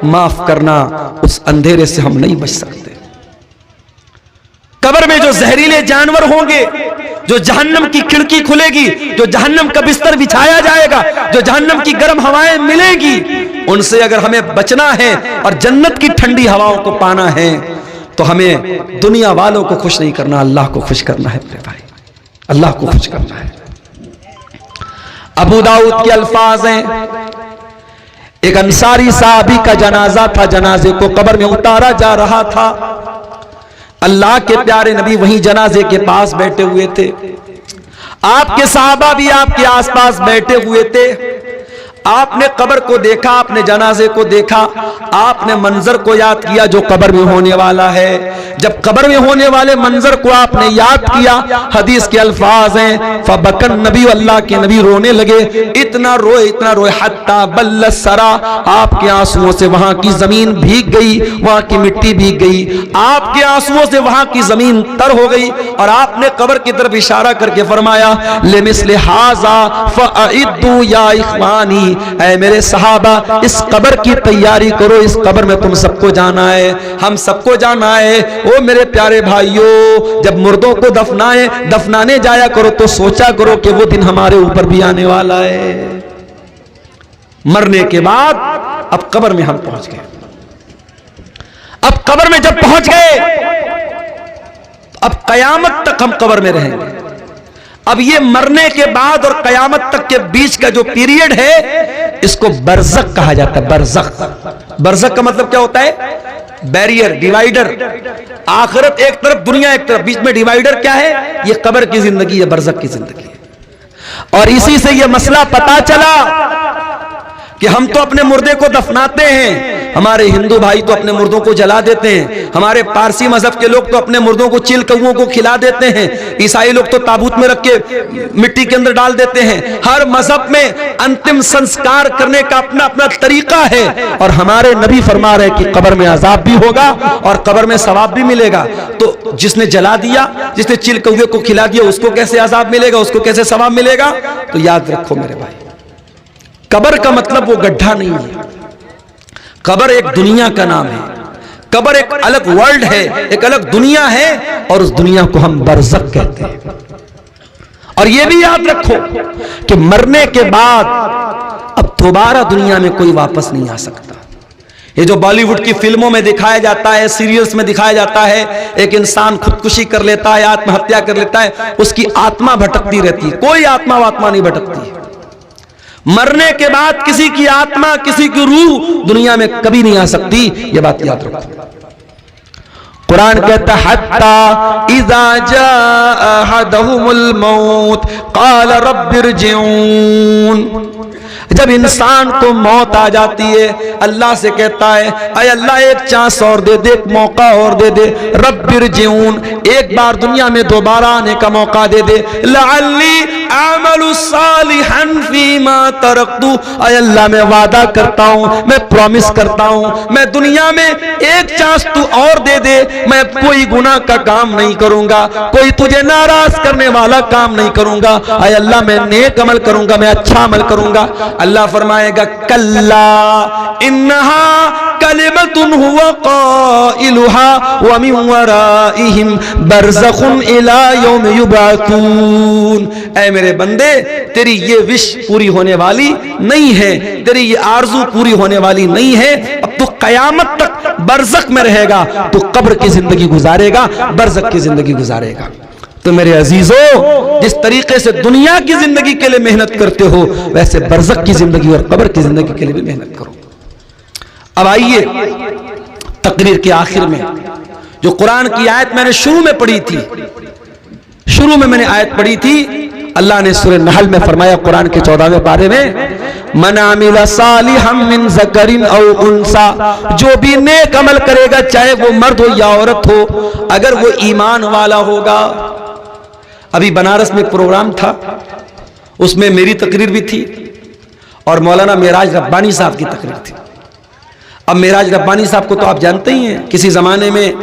Speaker 1: माफ करना उस अंधेरे से हम नहीं बच सकते। कब्र में जो जहरीले जानवर होंगे, जो जहन्नम की खिड़की खुलेगी, जो जहन्नम का बिस्तर बिछाया जाएगा, जो जहन्नम की गर्म हवाएं मिलेगी, उनसे अगर हमें बचना है और जन्नत की ठंडी हवाओं को पाना है तो हमें दुनिया वालों को खुश नहीं करना, अल्लाह को खुश करना है मेरे भाई, अल्लाह को खुश करना है। अबू दाऊद के अल्फाज हैं, एक अंसारी साहबी का जनाजा था, जनाजे को कब्र में उतारा जा रहा था। अल्लाह के प्यारे नबी वहीं जनाजे के पास बैठे हुए थे। आपके सहाबा भी आपके आसपास बैठे हुए थे। आपने कब्र को देखा, आपने जनाजे को देखा, आपने मंजर को याद किया जो कब्र में होने वाला है। जब कब्र में होने वाले मंजर को आपने याद किया, हदीस के अल्फाज हैं, फबकन नबी, अल्लाह के नबी रोने लगे। इतना रोए हत्ता बल्ल सरा, आपके आंसुओं से वहां की जमीन भीग गई, वहां की मिट्टी भीग गई, आपके आंसुओं से वहां की जमीन तर हो गई। और आपने कब्र की तरफ इशारा करके फरमाया, लिमिस्ले हाजा फअइद्दू या इख्वानी, ऐ मेरे सहाबा इस कब्र की तैयारी करो, इस कब्र में तुम सबको जाना है, हम सबको जाना है। ओ मेरे प्यारे भाइयों, जब मुर्दों को दफनाने जाया करो तो सोचा करो कि वो दिन हमारे ऊपर भी आने वाला है। मरने के बाद अब कब्र में हम पहुंच गए। अब कब्र में जब पहुंच गए, अब कयामत तक हम कब्र में रहेंगे। अब ये मरने के बाद और कयामत तक के बीच का जो पीरियड है, इसको बरज़ख कहा जाता है। बरज़ख, बरज़ख का मतलब क्या होता है? Barrier, divider. आखिरत एक तरफ, दुनिया एक तरफ, बीच में डिवाइडर क्या है? ये कब्र की जिंदगी है, बरज़ख की जिंदगी है। और इसी से ये मसला पता चला कि हम तो अपने मुर्दे को दफनाते हैं, हमारे हिंदू भाई तो अपने मुर्दों को जला देते हैं, हमारे पारसी मजहब के लोग तो अपने मुर्दों को चिल कौओं को खिला देते हैं, ईसाई लोग तो ताबूत में रख के मिट्टी के अंदर डाल देते हैं। हर मजहब में अंतिम संस्कार करने का अपना अपना तरीका है। और हमारे नबी फरमा रहे कि कब्र में अजाब भी होगा और कब्र में सवाब भी मिलेगा। तो जिसने जला दिया, जिसने चिल कौवे को खिला दिया, उसको कैसे अजाब मिलेगा, उसको कैसे सवाब मिलेगा? तो याद रखो मेरे भाई, कब्र का मतलब वो गड्ढा नहीं है। कब्र एक दुनिया का नाम है, कब्र एक अलग वर्ल्ड है, एक अलग दुनिया है, और उस दुनिया को हम बरज़ख कहते हैं। और ये भी याद रखो कि मरने के बाद अब दोबारा दुनिया में कोई वापस नहीं आ सकता। ये जो बॉलीवुड की फिल्मों में दिखाया जाता है, सीरियल्स में दिखाया जाता है, एक इंसान खुदकुशी कर लेता है, आत्महत्या कर लेता है, उसकी आत्मा भटकती रहती है, कोई आत्मा नहीं भटकती। मरने के बाद किसी की आत्मा, किसी की रूह दुनिया में कभी नहीं आ सकती। ये बात याद रखो। कुरान कहता है हत्ता इज़ा जाअ अहदहुमुल मौत क़ाल रब्बिरजिऊन। जब इंसान को मौत आ जाती है, अल्लाह से कहता है, अय अल्लाह एक चांस और दे दे, एक मौका और दे दे, रब्बिरजिऊन, एक बार दुनिया में दोबारा आने का मौका दे दे, लअल्ली अअमलु सालिहन फीमा तरक्तु, अय अल्लाह मैं वादा करता हूं, मैं प्रॉमिस करता हूं, मैं दुनिया में एक चांस तू और दे दे, मैं कोई गुनाह का काम नहीं करूंगा, कोई तुझे नाराज करने वाला काम नहीं करूंगा, अय अल्लाह मैं नेक अमल करूंगा, मैं अच्छा अमल करूंगा। अल्लाह फरमाएगा कल्ला इन्नहा कलिमतुन हुवा क़ाइलुहा व मिन वराइहिम बरज़खुन इला यौम युबअतून। ऐ मेरे बंदे, तेरी ये विश पूरी होने वाली नहीं है, तेरी ये आरज़ू पूरी होने वाली नहीं है। अब तो कयामत तक बरज़ख में रहेगा, तो कब्र की जिंदगी गुजारेगा, बरज़ख की जिंदगी गुजारेगा। तो मेरे अजीजों, जिस तरीके से दुनिया की जिंदगी के लिए मेहनत करते हो, वैसे बरज़ख की जिंदगी और कब्र की जिंदगी के लिए भी मेहनत करो। अब आइए तकरीर के आखिर में जो कुरान की आयत मैंने शुरू में पढ़ी थी, शुरू में मैंने आयत पढ़ी थी, अल्लाह ने सूरह नहल में फरमाया, कुरान के 14वें पारे में, मन आमिला सालिहम मिन ज़करिन औ उन्सा, जो भी नेक अमल करेगा, चाहे वो मर्द हो या औरत हो, अगर वो ईमान वाला होगा। अभी बनारस में एक प्रोग्राम था, उसमें मेरी तकरीर भी थी और मौलाना मेराज रब्बानी साहब की तकरीर थी। अब मेराज रब्बानी साहब को तो आप जानते ही हैं, किसी जमाने में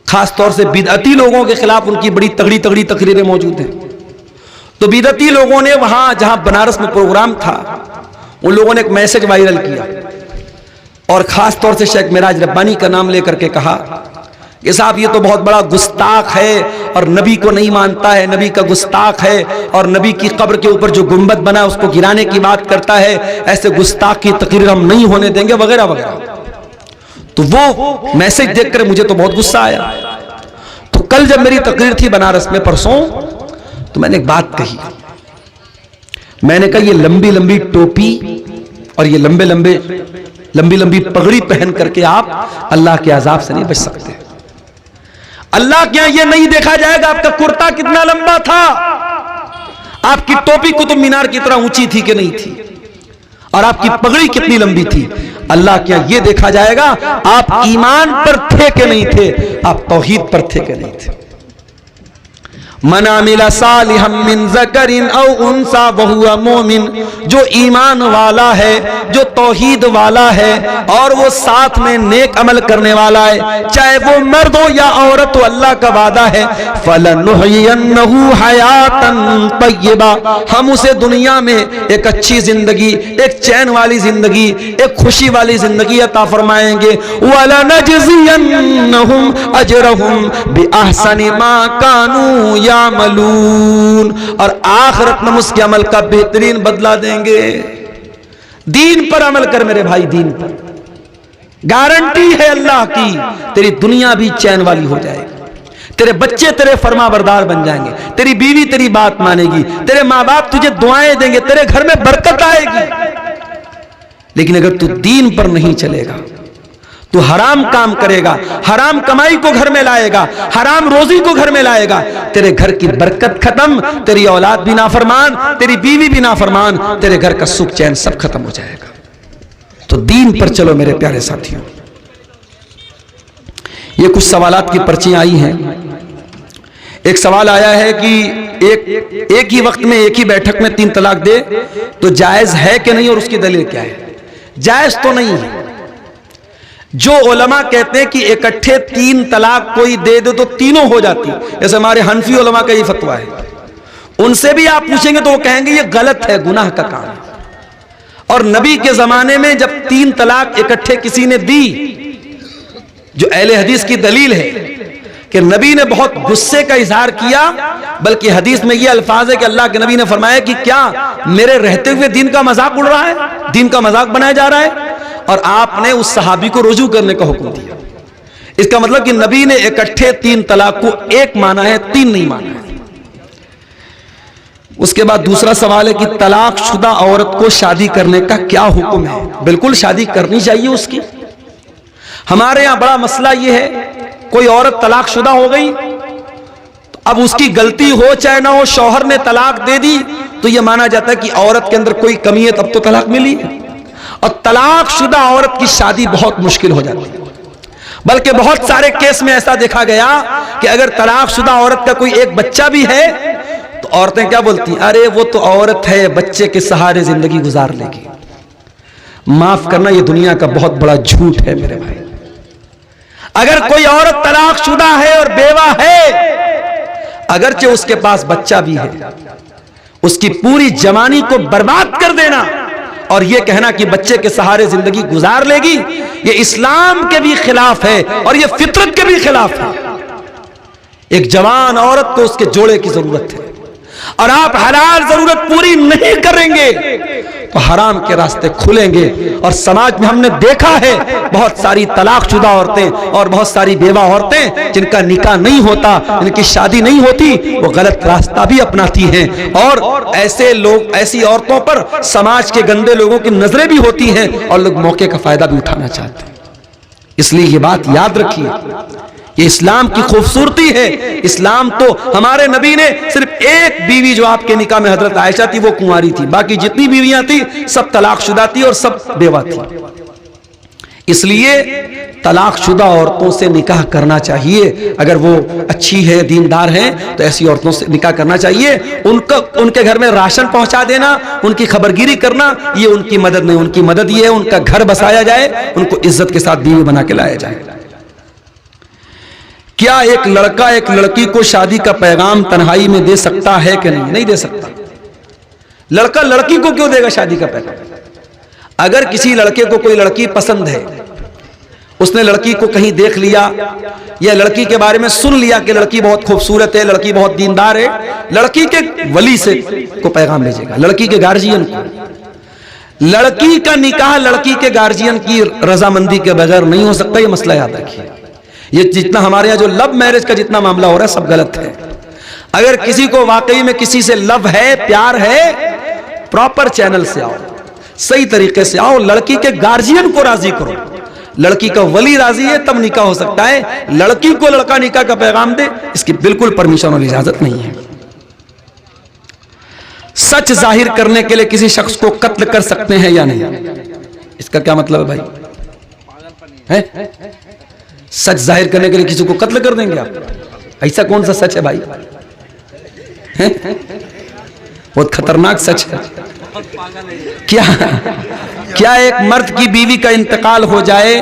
Speaker 1: खास तौर से बिदअती लोगों के खिलाफ उनकी बड़ी तगड़ी तगड़ी तकरीरें मौजूद हैं। तो बिदअती लोगों ने वहां जहां बनारस में प्रोग्राम था, उन लोगों ने एक मैसेज वायरल किया और खास तौर से शेख मेराज रब्बानी का नाम लेकर के कहा कि साहब ये तो बहुत बड़ा गुस्ताख है और नबी को नहीं मानता है, नबी का गुस्ताख है, और नबी की कब्र के ऊपर जो गुंबद बना उसको गिराने की बात करता है, ऐसे गुस्ताख की तकरीर हम नहीं होने देंगे, वगैरह वगैरह। तो वो मैसेज देखकर मुझे तो बहुत गुस्सा आया। तो कल जब मेरी तकरीर थी बनारस में परसों, तो मैंने एक बात कही, मैंने कहा ये लंबी लंबी टोपी और ये लंबी लंबी पगड़ी पहन करके आप अल्लाह के अजाब से नहीं बच सकते। अल्लाह के यहां ये नहीं देखा जाएगा आपका कुर्ता कितना लंबा था, आपकी टोपी कुतुब मीनार की तरह ऊंची थी कि नहीं थी, और आपकी पगड़ी कितनी लंबी थी। अल्लाह के यहां ये देखा जाएगा आप ईमान पर थे कि नहीं थे, आप तौहीद पर थे कि नहीं थे। मन आमिला सालिहम मिन ज़करिन औ उन्सा वहुवा मोमिन, जो ईमान वाला है, जो तौहीद वाला है और वो साथ में नेक अमल करने वाला है, चाहे वो मर्द हो या औरत हो, अल्लाह का वादा है, फलनुहयिन्नहु हयातन तय्यबा, हम उसे दुनिया में एक अच्छी जिंदगी, एक चैन वाली जिंदगी, एक खुशी वाली जिंदगी अता फरमाएंगे। वलनजज़ियन्नहुम अजरहुम बिअहसनि मा कानू यामलून, और आखिरत में उसके अमल का बेहतरीन बदला देंगे। दीन पर अमल कर मेरे भाई, दीन पर गारंटी है अल्लाह की, तेरी दुनिया भी चैन वाली हो जाएगी, तेरे बच्चे तेरे फरमाबरदार बन जाएंगे, तेरी बीवी तेरी बात मानेगी, तेरे माँ बाप तुझे दुआएं देंगे, तेरे घर में बरकत आएगी। लेकिन अगर तू दीन पर नहीं चलेगा, तू हराम काम करेगा, हराम कमाई को घर में लाएगा, हराम रोजी को घर में लाएगा, तेरे घर की बरकत खत्म, तेरी औलाद भी नाफरमान, तेरी बीवी भी नाफरमान, तेरे घर का सुख चैन सब खत्म हो जाएगा। तो दीन पर चलो मेरे प्यारे साथियों। ये कुछ सवालात की पर्चियां आई हैं। एक सवाल आया है कि एक ही वक्त में एक ही बैठक में 3 तलाक दे तो जायज है कि नहीं, और उसकी दलील क्या है? जायज तो नहीं है। जो उलमा कहते हैं कि इकट्ठे 3 तलाक कोई दे दे तो तीनों हो जाती, जैसे हमारे हनफी उलमा का ये फतवा है, उनसे भी आप पूछेंगे तो वो कहेंगे ये गलत है, गुनाह का काम है। और नबी के जमाने में जब 3 तलाक इकट्ठे किसी ने दी, जो अहले हदीस की दलील है कि नबी ने बहुत गुस्से का इजहार किया, बल्कि हदीस में यह अल्फाज है कि अल्लाह के नबी ने फरमाया कि क्या मेरे रहते हुए दीन का मजाक उड़ रहा है, दीन का मजाक बनाया जा रहा है, और आपने उस सहाबी को रुजू करने का हुक्म दिया। इसका मतलब कि नबी ने इकट्ठे 3 तलाक को एक माना है, 3 नहीं माना है। उसके बाद दूसरा सवाल है कि तलाकशुदा औरत को शादी करने का क्या हुक्म है? बिल्कुल शादी करनी चाहिए उसकी। हमारे यहां बड़ा मसला यह है, कोई औरत तलाकशुदा हो गई तो अब उसकी गलती हो चाहे ना हो, शौहर ने तलाक दे दी तो यह माना जाता है कि औरत के अंदर कोई कमी है, तब तो तलाक मिली है। और तलाकशुदा औरत की शादी बहुत मुश्किल हो जाती है। बल्कि बहुत सारे केस में ऐसा देखा गया कि अगर तलाकशुदा औरत का कोई एक बच्चा भी है तो औरतें क्या बोलती हैं, अरे वो तो औरत है, बच्चे के सहारे जिंदगी गुजार लेगी। माफ करना, यह दुनिया का बहुत बड़ा झूठ है मेरे भाई। अगर कोई औरत तलाकशुदा है और बेवा है, अगरचे उसके पास बच्चा भी है, उसकी पूरी जवानी को बर्बाद कर देना और यह कहना कि बच्चे के सहारे जिंदगी गुजार लेगी, यह इस्लाम के भी खिलाफ है और यह फितरत के भी खिलाफ है। एक जवान औरत को उसके जोड़े की जरूरत है, और आप हलाल जरूरत पूरी नहीं करेंगे तो हराम के रास्ते खुलेंगे। और समाज में हमने देखा है बहुत सारी तलाकशुदा औरतें और बहुत सारी बेवा औरतें जिनका निकाह नहीं होता, जिनकी शादी नहीं होती, वो गलत रास्ता भी अपनाती हैं। और ऐसे लोग, ऐसी औरतों पर समाज के गंदे लोगों की नजरें भी होती हैं और लोग मौके का फायदा भी उठाना चाहते हैं। इसलिए ये बात याद रखिए, ये इस्लाम की खूबसूरती है। इस्लाम तो, हमारे नबी ने सिर्फ एक बीवी जो आपके निकाह में हजरत आयशा थी वो कुंवारी थी, बाकी जितनी बीवियां थी सब तलाकशुदा थी और सब बेवा थी। इसलिए तलाकशुदा औरतों से निकाह करना चाहिए। अगर वो अच्छी है, दीनदार है, तो ऐसी औरतों से निकाह करना चाहिए। उनके घर में राशन पहुंचा देना, उनकी खबरगिरी करना, ये उनकी मदद नहीं। उनकी मदद ये है उनका घर बसाया जाए, उनको इज्जत के साथ बीवी बना के लाया जाए। क्या एक लड़का एक लड़की को शादी का पैगाम तन्हाई में दे सकता है कि नहीं? नहीं दे सकता। लड़का लड़की को क्यों देगा शादी का पैगाम? अगर किसी लड़के को कोई लड़की पसंद है, उसने लड़की को कहीं देख लिया या लड़की के बारे में सुन लिया कि लड़की बहुत खूबसूरत है, लड़की बहुत दीनदार है, लड़की के वली से को पैगाम भेजेगा, लड़की के गार्जियन को। लड़की का निकाह लड़की के गार्जियन की रजामंदी के बगैर नहीं हो सकता। यह मसला याद रखिए। ये जितना हमारे यहाँ जो लव मैरिज का जितना मामला हो रहा है सब गलत है। अगर किसी को वाकई में किसी से लव है, प्यार है, प्रॉपर चैनल से आओ, सही तरीके से आओ, लड़की के गार्जियन को राजी करो, लड़की का वली राजी है तब निकाह हो सकता है। लड़की को लड़का निकाह का पैगाम दे, इसकी बिल्कुल परमिशन और इजाजत नहीं है। सच जाहिर करने के लिए किसी शख्स को कत्ल कर सकते हैं या नहीं? इसका क्या मतलब है भाई? है सच जाहिर करने के लिए किसी को कत्ल कर देंगे आप? ऐसा कौन सा सच है भाई? है? बहुत खतरनाक सच है। क्या एक मर्द की बीवी का इंतकाल हो जाए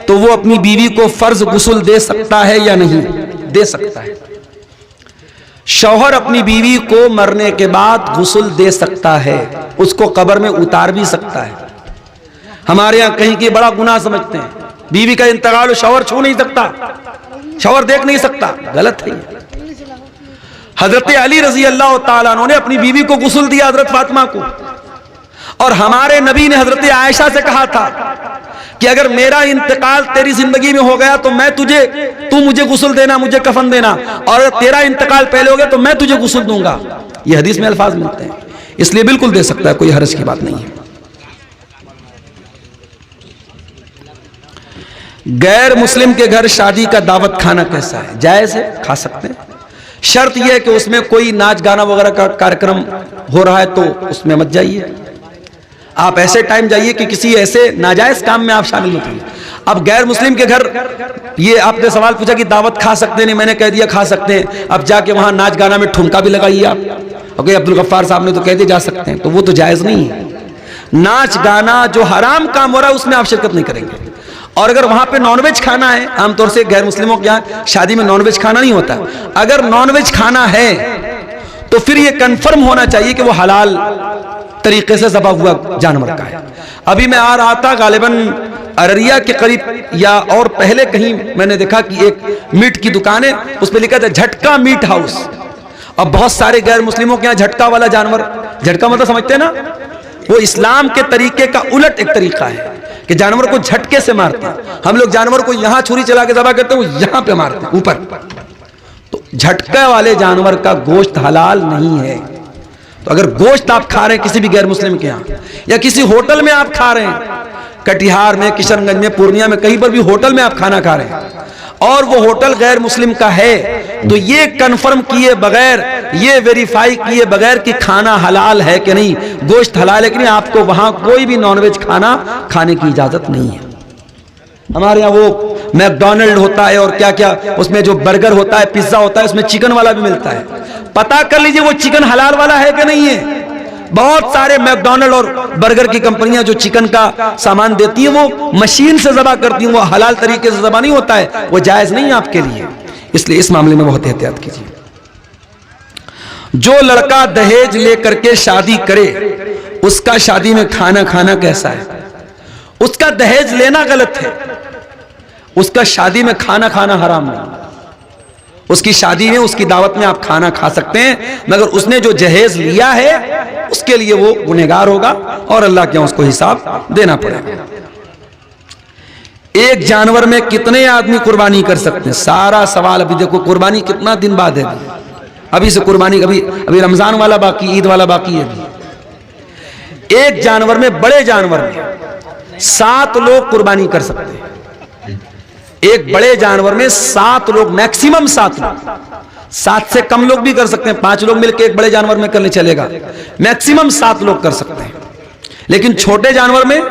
Speaker 1: तो वो अपनी बीवी को फर्ज गुस्ल दे सकता है या नहीं? दे सकता है। शौहर अपनी बीवी को मरने के बाद गुस्ल दे सकता है, उसको कब्र में उतार भी सकता है। हमारे यहां कहीं की बड़ा गुनाह समझते हैं, बीवी का इंतकाल शौहर छू नहीं सकता, शौहर देख नहीं सकता। गलत है। हजरत अली रजी अल्लाह ताला अन्हु ने अपनी बीवी को गुस्ल दिया, हजरत फातिमा को, और हमारे नबी ने हजरत आयशा से कहा था कि अगर मेरा इंतकाल तेरी जिंदगी में हो गया तो तू मुझे गुस्ल देना, मुझे कफन देना, और तेरा इंतकाल पहले हो गया तो मैं तुझे गुस्ल दूंगा। ये हदीस में अल्फाज मिलते हैं। इसलिए बिल्कुल दे सकता है, कोई हर्ज की बात नहीं है। गैर मुस्लिम के घर शादी का दावत खाना कैसा है? जायज है, खा सकते हैं। शर्त यह है कि उसमें कोई नाच गाना वगैरह का कार्यक्रम हो रहा है तो उसमें मत जाइए। आप ऐसे टाइम जाइए कि किसी ऐसे नाजायज काम में आप शामिल होते हैं। अब गैर मुस्लिम के घर, ये आपने सवाल पूछा कि दावत खा सकते नहीं, मैंने कह दिया खा सकते हैं। अब जाके वहां नाच गाना में ठुमका भी लगाइए आप, ओके अब्दुल गफ्फार साहब ने तो कह दिया जा सकते हैं, तो वो तो जायज नहीं है। नाच गाना जो हराम काम हो रहा है उसमें आप शिरकत नहीं करेंगे। और अगर वहां पे नॉनवेज खाना है, आमतौर से गैर मुस्लिमों के यहाँ शादी में नॉनवेज खाना नहीं होता, अगर नॉनवेज खाना है तो फिर ये कंफर्म होना चाहिए कि वो हलाल तरीके से ज़बह हुआ जानवर का है। अभी मैं आ रहा था, गालिबन अररिया के करीब या और पहले कहीं मैंने देखा कि एक मीट की दुकान है, उस पर लिखा था झटका मीट हाउस। अब बहुत सारे गैर मुस्लिमों के यहाँ झटका वाला जानवर, झटका मतलब समझते हैं ना, वो इस्लाम के तरीके का उलट एक तरीका है कि जानवर को झटके से मारते हैं। हम लोग जानवर को यहां छुरी चला के ज़बह करते हैं, वो यहां पे मारते हैं ऊपर। तो झटके वाले जानवर का गोश्त हलाल नहीं है। तो अगर गोश्त आप खा रहे हैं किसी भी गैर मुस्लिम के यहाँ, या किसी होटल में आप खा रहे हैं, कटिहार में, किशनगंज में, पूर्णिया में, कहीं पर भी होटल में आप खाना खा रहे हैं और वो होटल गैर मुस्लिम का है, तो ये कंफर्म किए बगैर, ये वेरीफाई किए बगैर कि खाना हलाल है कि नहीं, गोश्त हलाल है कि नहीं, आपको वहां कोई भी नॉनवेज खाना खाने की इजाजत नहीं है। हमारे यहाँ वो मैकडॉनल्ड होता है और क्या क्या, उसमें जो बर्गर होता है, पिज्जा होता है, उसमें चिकन वाला भी मिलता है। पता कर लीजिए वो चिकन हलाल वाला है कि नहीं है। बहुत सारे मैकडॉनल्ड और बर्गर की कंपनियां जो चिकन का सामान देती हैं वो मशीन से ज़बह करती हैं, वो हलाल तरीके से ज़बह नहीं होता है, वो जायज नहीं है आपके लिए। इसलिए इस मामले में बहुत एहतियात कीजिए। जो लड़का दहेज लेकर के शादी करे उसका शादी में खाना खाना कैसा है? उसका दहेज लेना गलत है, उसका शादी में खाना खाना हराम नहीं। उसकी शादी में, उसकी दावत में आप खाना खा सकते हैं, मगर उसने जो जहेज लिया है उसके लिए वो गुनहगार होगा और अल्लाह के यहाँ उसको हिसाब देना पड़ेगा। एक जानवर में कितने आदमी कुर्बानी कर सकते हैं? सारा सवाल अभी देखो, कुर्बानी कितना दिन बाद है, अभी से कुर्बानी, अभी रमजान वाला बाकी, ईद वाला बाकी है। एक जानवर में, बड़े जानवर में 7 लोग कुर्बानी कर सकते हैं। एक बड़े जानवर में 7 लोग, मैक्सिमम 7 लोग, 7 से कम लोग भी कर सकते हैं। 5 लोग मिलकर एक बड़े जानवर में करने चलेगा, मैक्सिमम 7 लोग कर सकते हैं। लेकिन छोटे जानवर में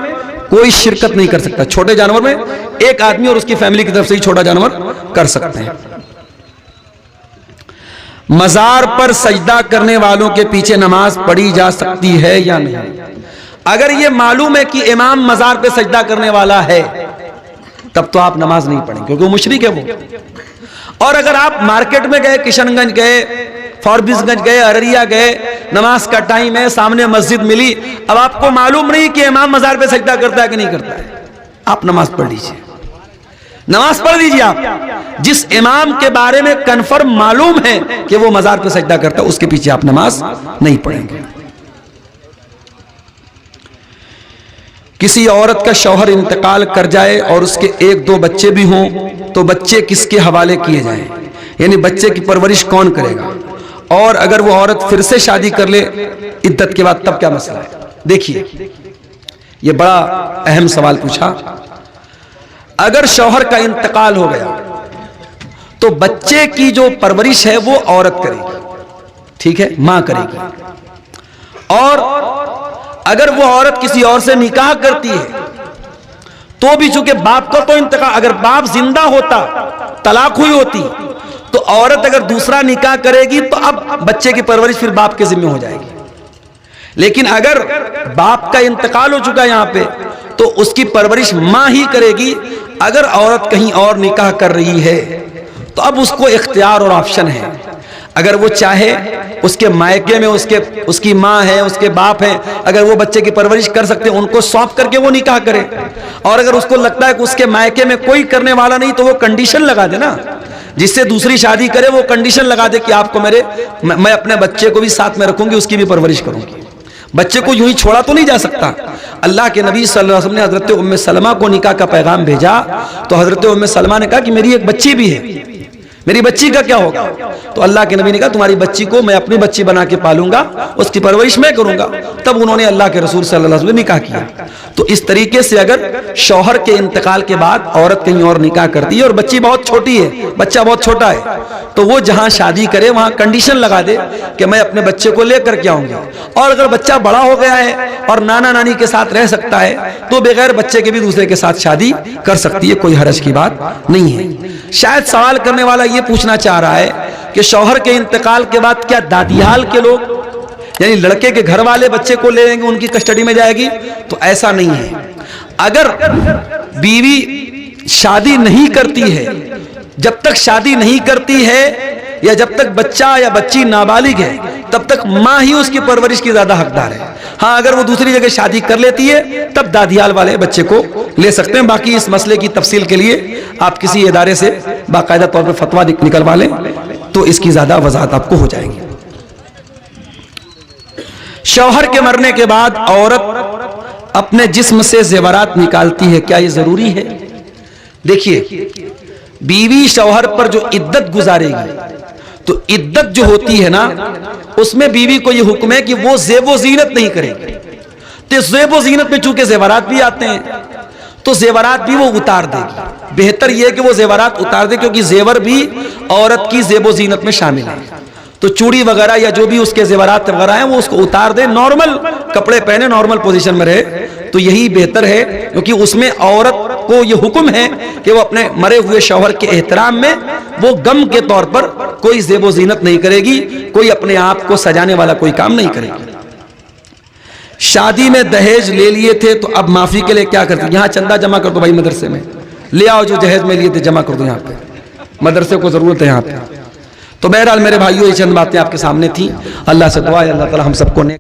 Speaker 1: कोई शिरकत नहीं कर सकता। छोटे जानवर में एक आदमी और उसकी फैमिली की तरफ से ही छोटा जानवर कर सकते हैं। मजार पर सजदा करने वालों के पीछे नमाज पढ़ी जा सकती है या नहीं? अगर यह मालूम है कि इमाम मजार पे सजदा करने वाला है तब तो आप नमाज नहीं पढ़ेंगे, क्योंकि वो मुशरिक है वो। और अगर आप मार्केट में गए, किशनगंज गए, फॉरबिसगंज गए, अररिया गए, नमाज का टाइम है, सामने मस्जिद मिली, अब आपको मालूम नहीं कि इमाम मजार पे सजदा करता है कि नहीं करता है, आप नमाज पढ़ लीजिए, नमाज पढ़ लीजिए। आप जिस इमाम के बारे में कंफर्म मालूम है कि वो मजार पे सजदा करता है, उसके पीछे आप नमाज नहीं पढ़ेंगे। किसी औरत का शौहर इंतकाल कर जाए और उसके 1-2 बच्चे भी हों तो बच्चे किसके हवाले किए जाएं? यानी बच्चे की परवरिश कौन करेगा? और अगर वो औरत फिर से शादी कर ले इद्दत के बाद, तब क्या मसला है? देखिए, ये बड़ा अहम सवाल पूछा। अगर शौहर का इंतकाल हो गया तो बच्चे की जो परवरिश है वो औरत करेगी, ठीक है, मां करेगी। और अगर वो औरत किसी और से निकाह करती है तो भी चूंकि बाप का तो इंतकाल, अगर बाप जिंदा होता, तलाक हुई होती, तो औरत अगर दूसरा निकाह करेगी तो अब बच्चे की परवरिश फिर बाप के जिम्मे हो जाएगी। लेकिन अगर बाप का इंतकाल हो चुका यहां पे तो उसकी परवरिश मां ही करेगी। अगर औरत कहीं और निकाह कर रही है तो अब उसको इख्तियार और ऑप्शन है। अगर वो चाहे उसके मायके में उसकी माँ है, उसके बाप है, अगर वो बच्चे की परवरिश कर सकते हैं, उनको सौंप करके वो निकाह करे। और अगर उसको लगता है कि उसके मायके में कोई करने वाला नहीं तो वो कंडीशन लगा दे ना, जिससे दूसरी शादी करे, वो कंडीशन लगा दे कि आपको मैं अपने बच्चे को भी साथ में रखूंगी, उसकी भी परवरिश करूंगी। बच्चे को यूं ही छोड़ा तो नहीं जा सकता। अल्लाह के नबी सल्लल्लाहु अलैहि वसल्लम ने हजरत उम्मे सलमा को निकाह का पैगाम भेजा तो हजरत उम्मे सलमा ने कहा कि मेरी एक बच्ची भी है, मेरी बच्ची का क्या होगा? तो अल्लाह के नबी ने कहा तुम्हारी बच्ची को मैं अपनी बच्ची बना के पालूंगा, उसकी परवरिश मैं करूंगा। तब उन्होंने अल्लाह के रसूल सल्लल्लाहु अलैहि वसल्लम से निकाह किया। तो इस तरीके से अगर शौहर के इंतकाल के बाद औरत कहीं और निकाह करती है और बच्ची बहुत छोटी है, बच्चा बहुत छोटा है, तो वो जहां शादी करे वहां कंडीशन लगा दे कि मैं अपने बच्चे को लेकर के आऊंगी। और अगर बच्चा बड़ा हो गया है और नाना नानी के साथ रह सकता है तो बगैर बच्चे के भी दूसरे के साथ शादी कर सकती है, कोई हरज की बात नहीं है। शायद सवाल करने वाला ये पूछना चाह रहा है कि शौहर के इंतकाल के बाद क्या दादियाल के लोग यानी लड़के के घर वाले बच्चे को ले लेंगे, उनकी कस्टडी में जाएगी? तो ऐसा नहीं है। अगर बीवी शादी नहीं करती है, जब तक शादी नहीं करती है या जब तक बच्चा या बच्ची नाबालिग है, तब तक मां ही उसकी परवरिश की ज्यादा हकदार है। हाँ, अगर वो दूसरी जगह शादी कर लेती है तब दादियाल वाले बच्चे को ले सकते हैं। बाकी इस मसले की तफसील के लिए आप किसी इदारे से बाकायदा तौर पर फतवा निकलवा लें तो इसकी ज्यादा वजाहत आपको हो जाएगी। शौहर के मरने के बाद औरत अपने जिस्म से जेवरात निकालती है, क्या ये जरूरी है? देखिए, बीवी शौहर पर जो इद्दत गुजारेगी तो इद्दत जो होती है ना, उसमें बीवी को ये हुक्म है कि वो ज़ेबो ज़ीनत नहीं करेगी। तो ज़ेबो ज़ीनत में चूंकि जेवरात भी आते हैं तो जेवरात भी वो उतार देगी। बेहतर यह है कि वो जेवरात उतार दे, क्योंकि जेवर भी औरत की ज़ेबो ज़ीनत में शामिल है। तो चूड़ी वगैरह या जो भी उसके जेवरात वगैरह हैं वो उसको उतार दे, नॉर्मल कपड़े पहने, नॉर्मल पोजीशन में रहे, तो यही बेहतर है। क्योंकि उसमें औरत को ये हुक्म है कि वो अपने मरे हुए शौहर के एहतराम में वो गम के तौर पर कोई ज़ेबो ज़ीनत नहीं करेगी, कोई अपने आप को सजाने वाला कोई काम नहीं करेगी। शादी में दहेज ले लिए थे तो अब माफी के लिए क्या करते? यहाँ चंदा जमा कर दो भाई, मदरसे में ले आओ, जो दहेज में लिए थे जमा कर दो, यहाँ पे मदरसे को जरूरत है यहाँ पे। तो बहरहाल मेरे भाइयों, ये चंद बातें आपके सामने थी। अल्लाह से दुआ है अल्लाह ताला हम सबको ने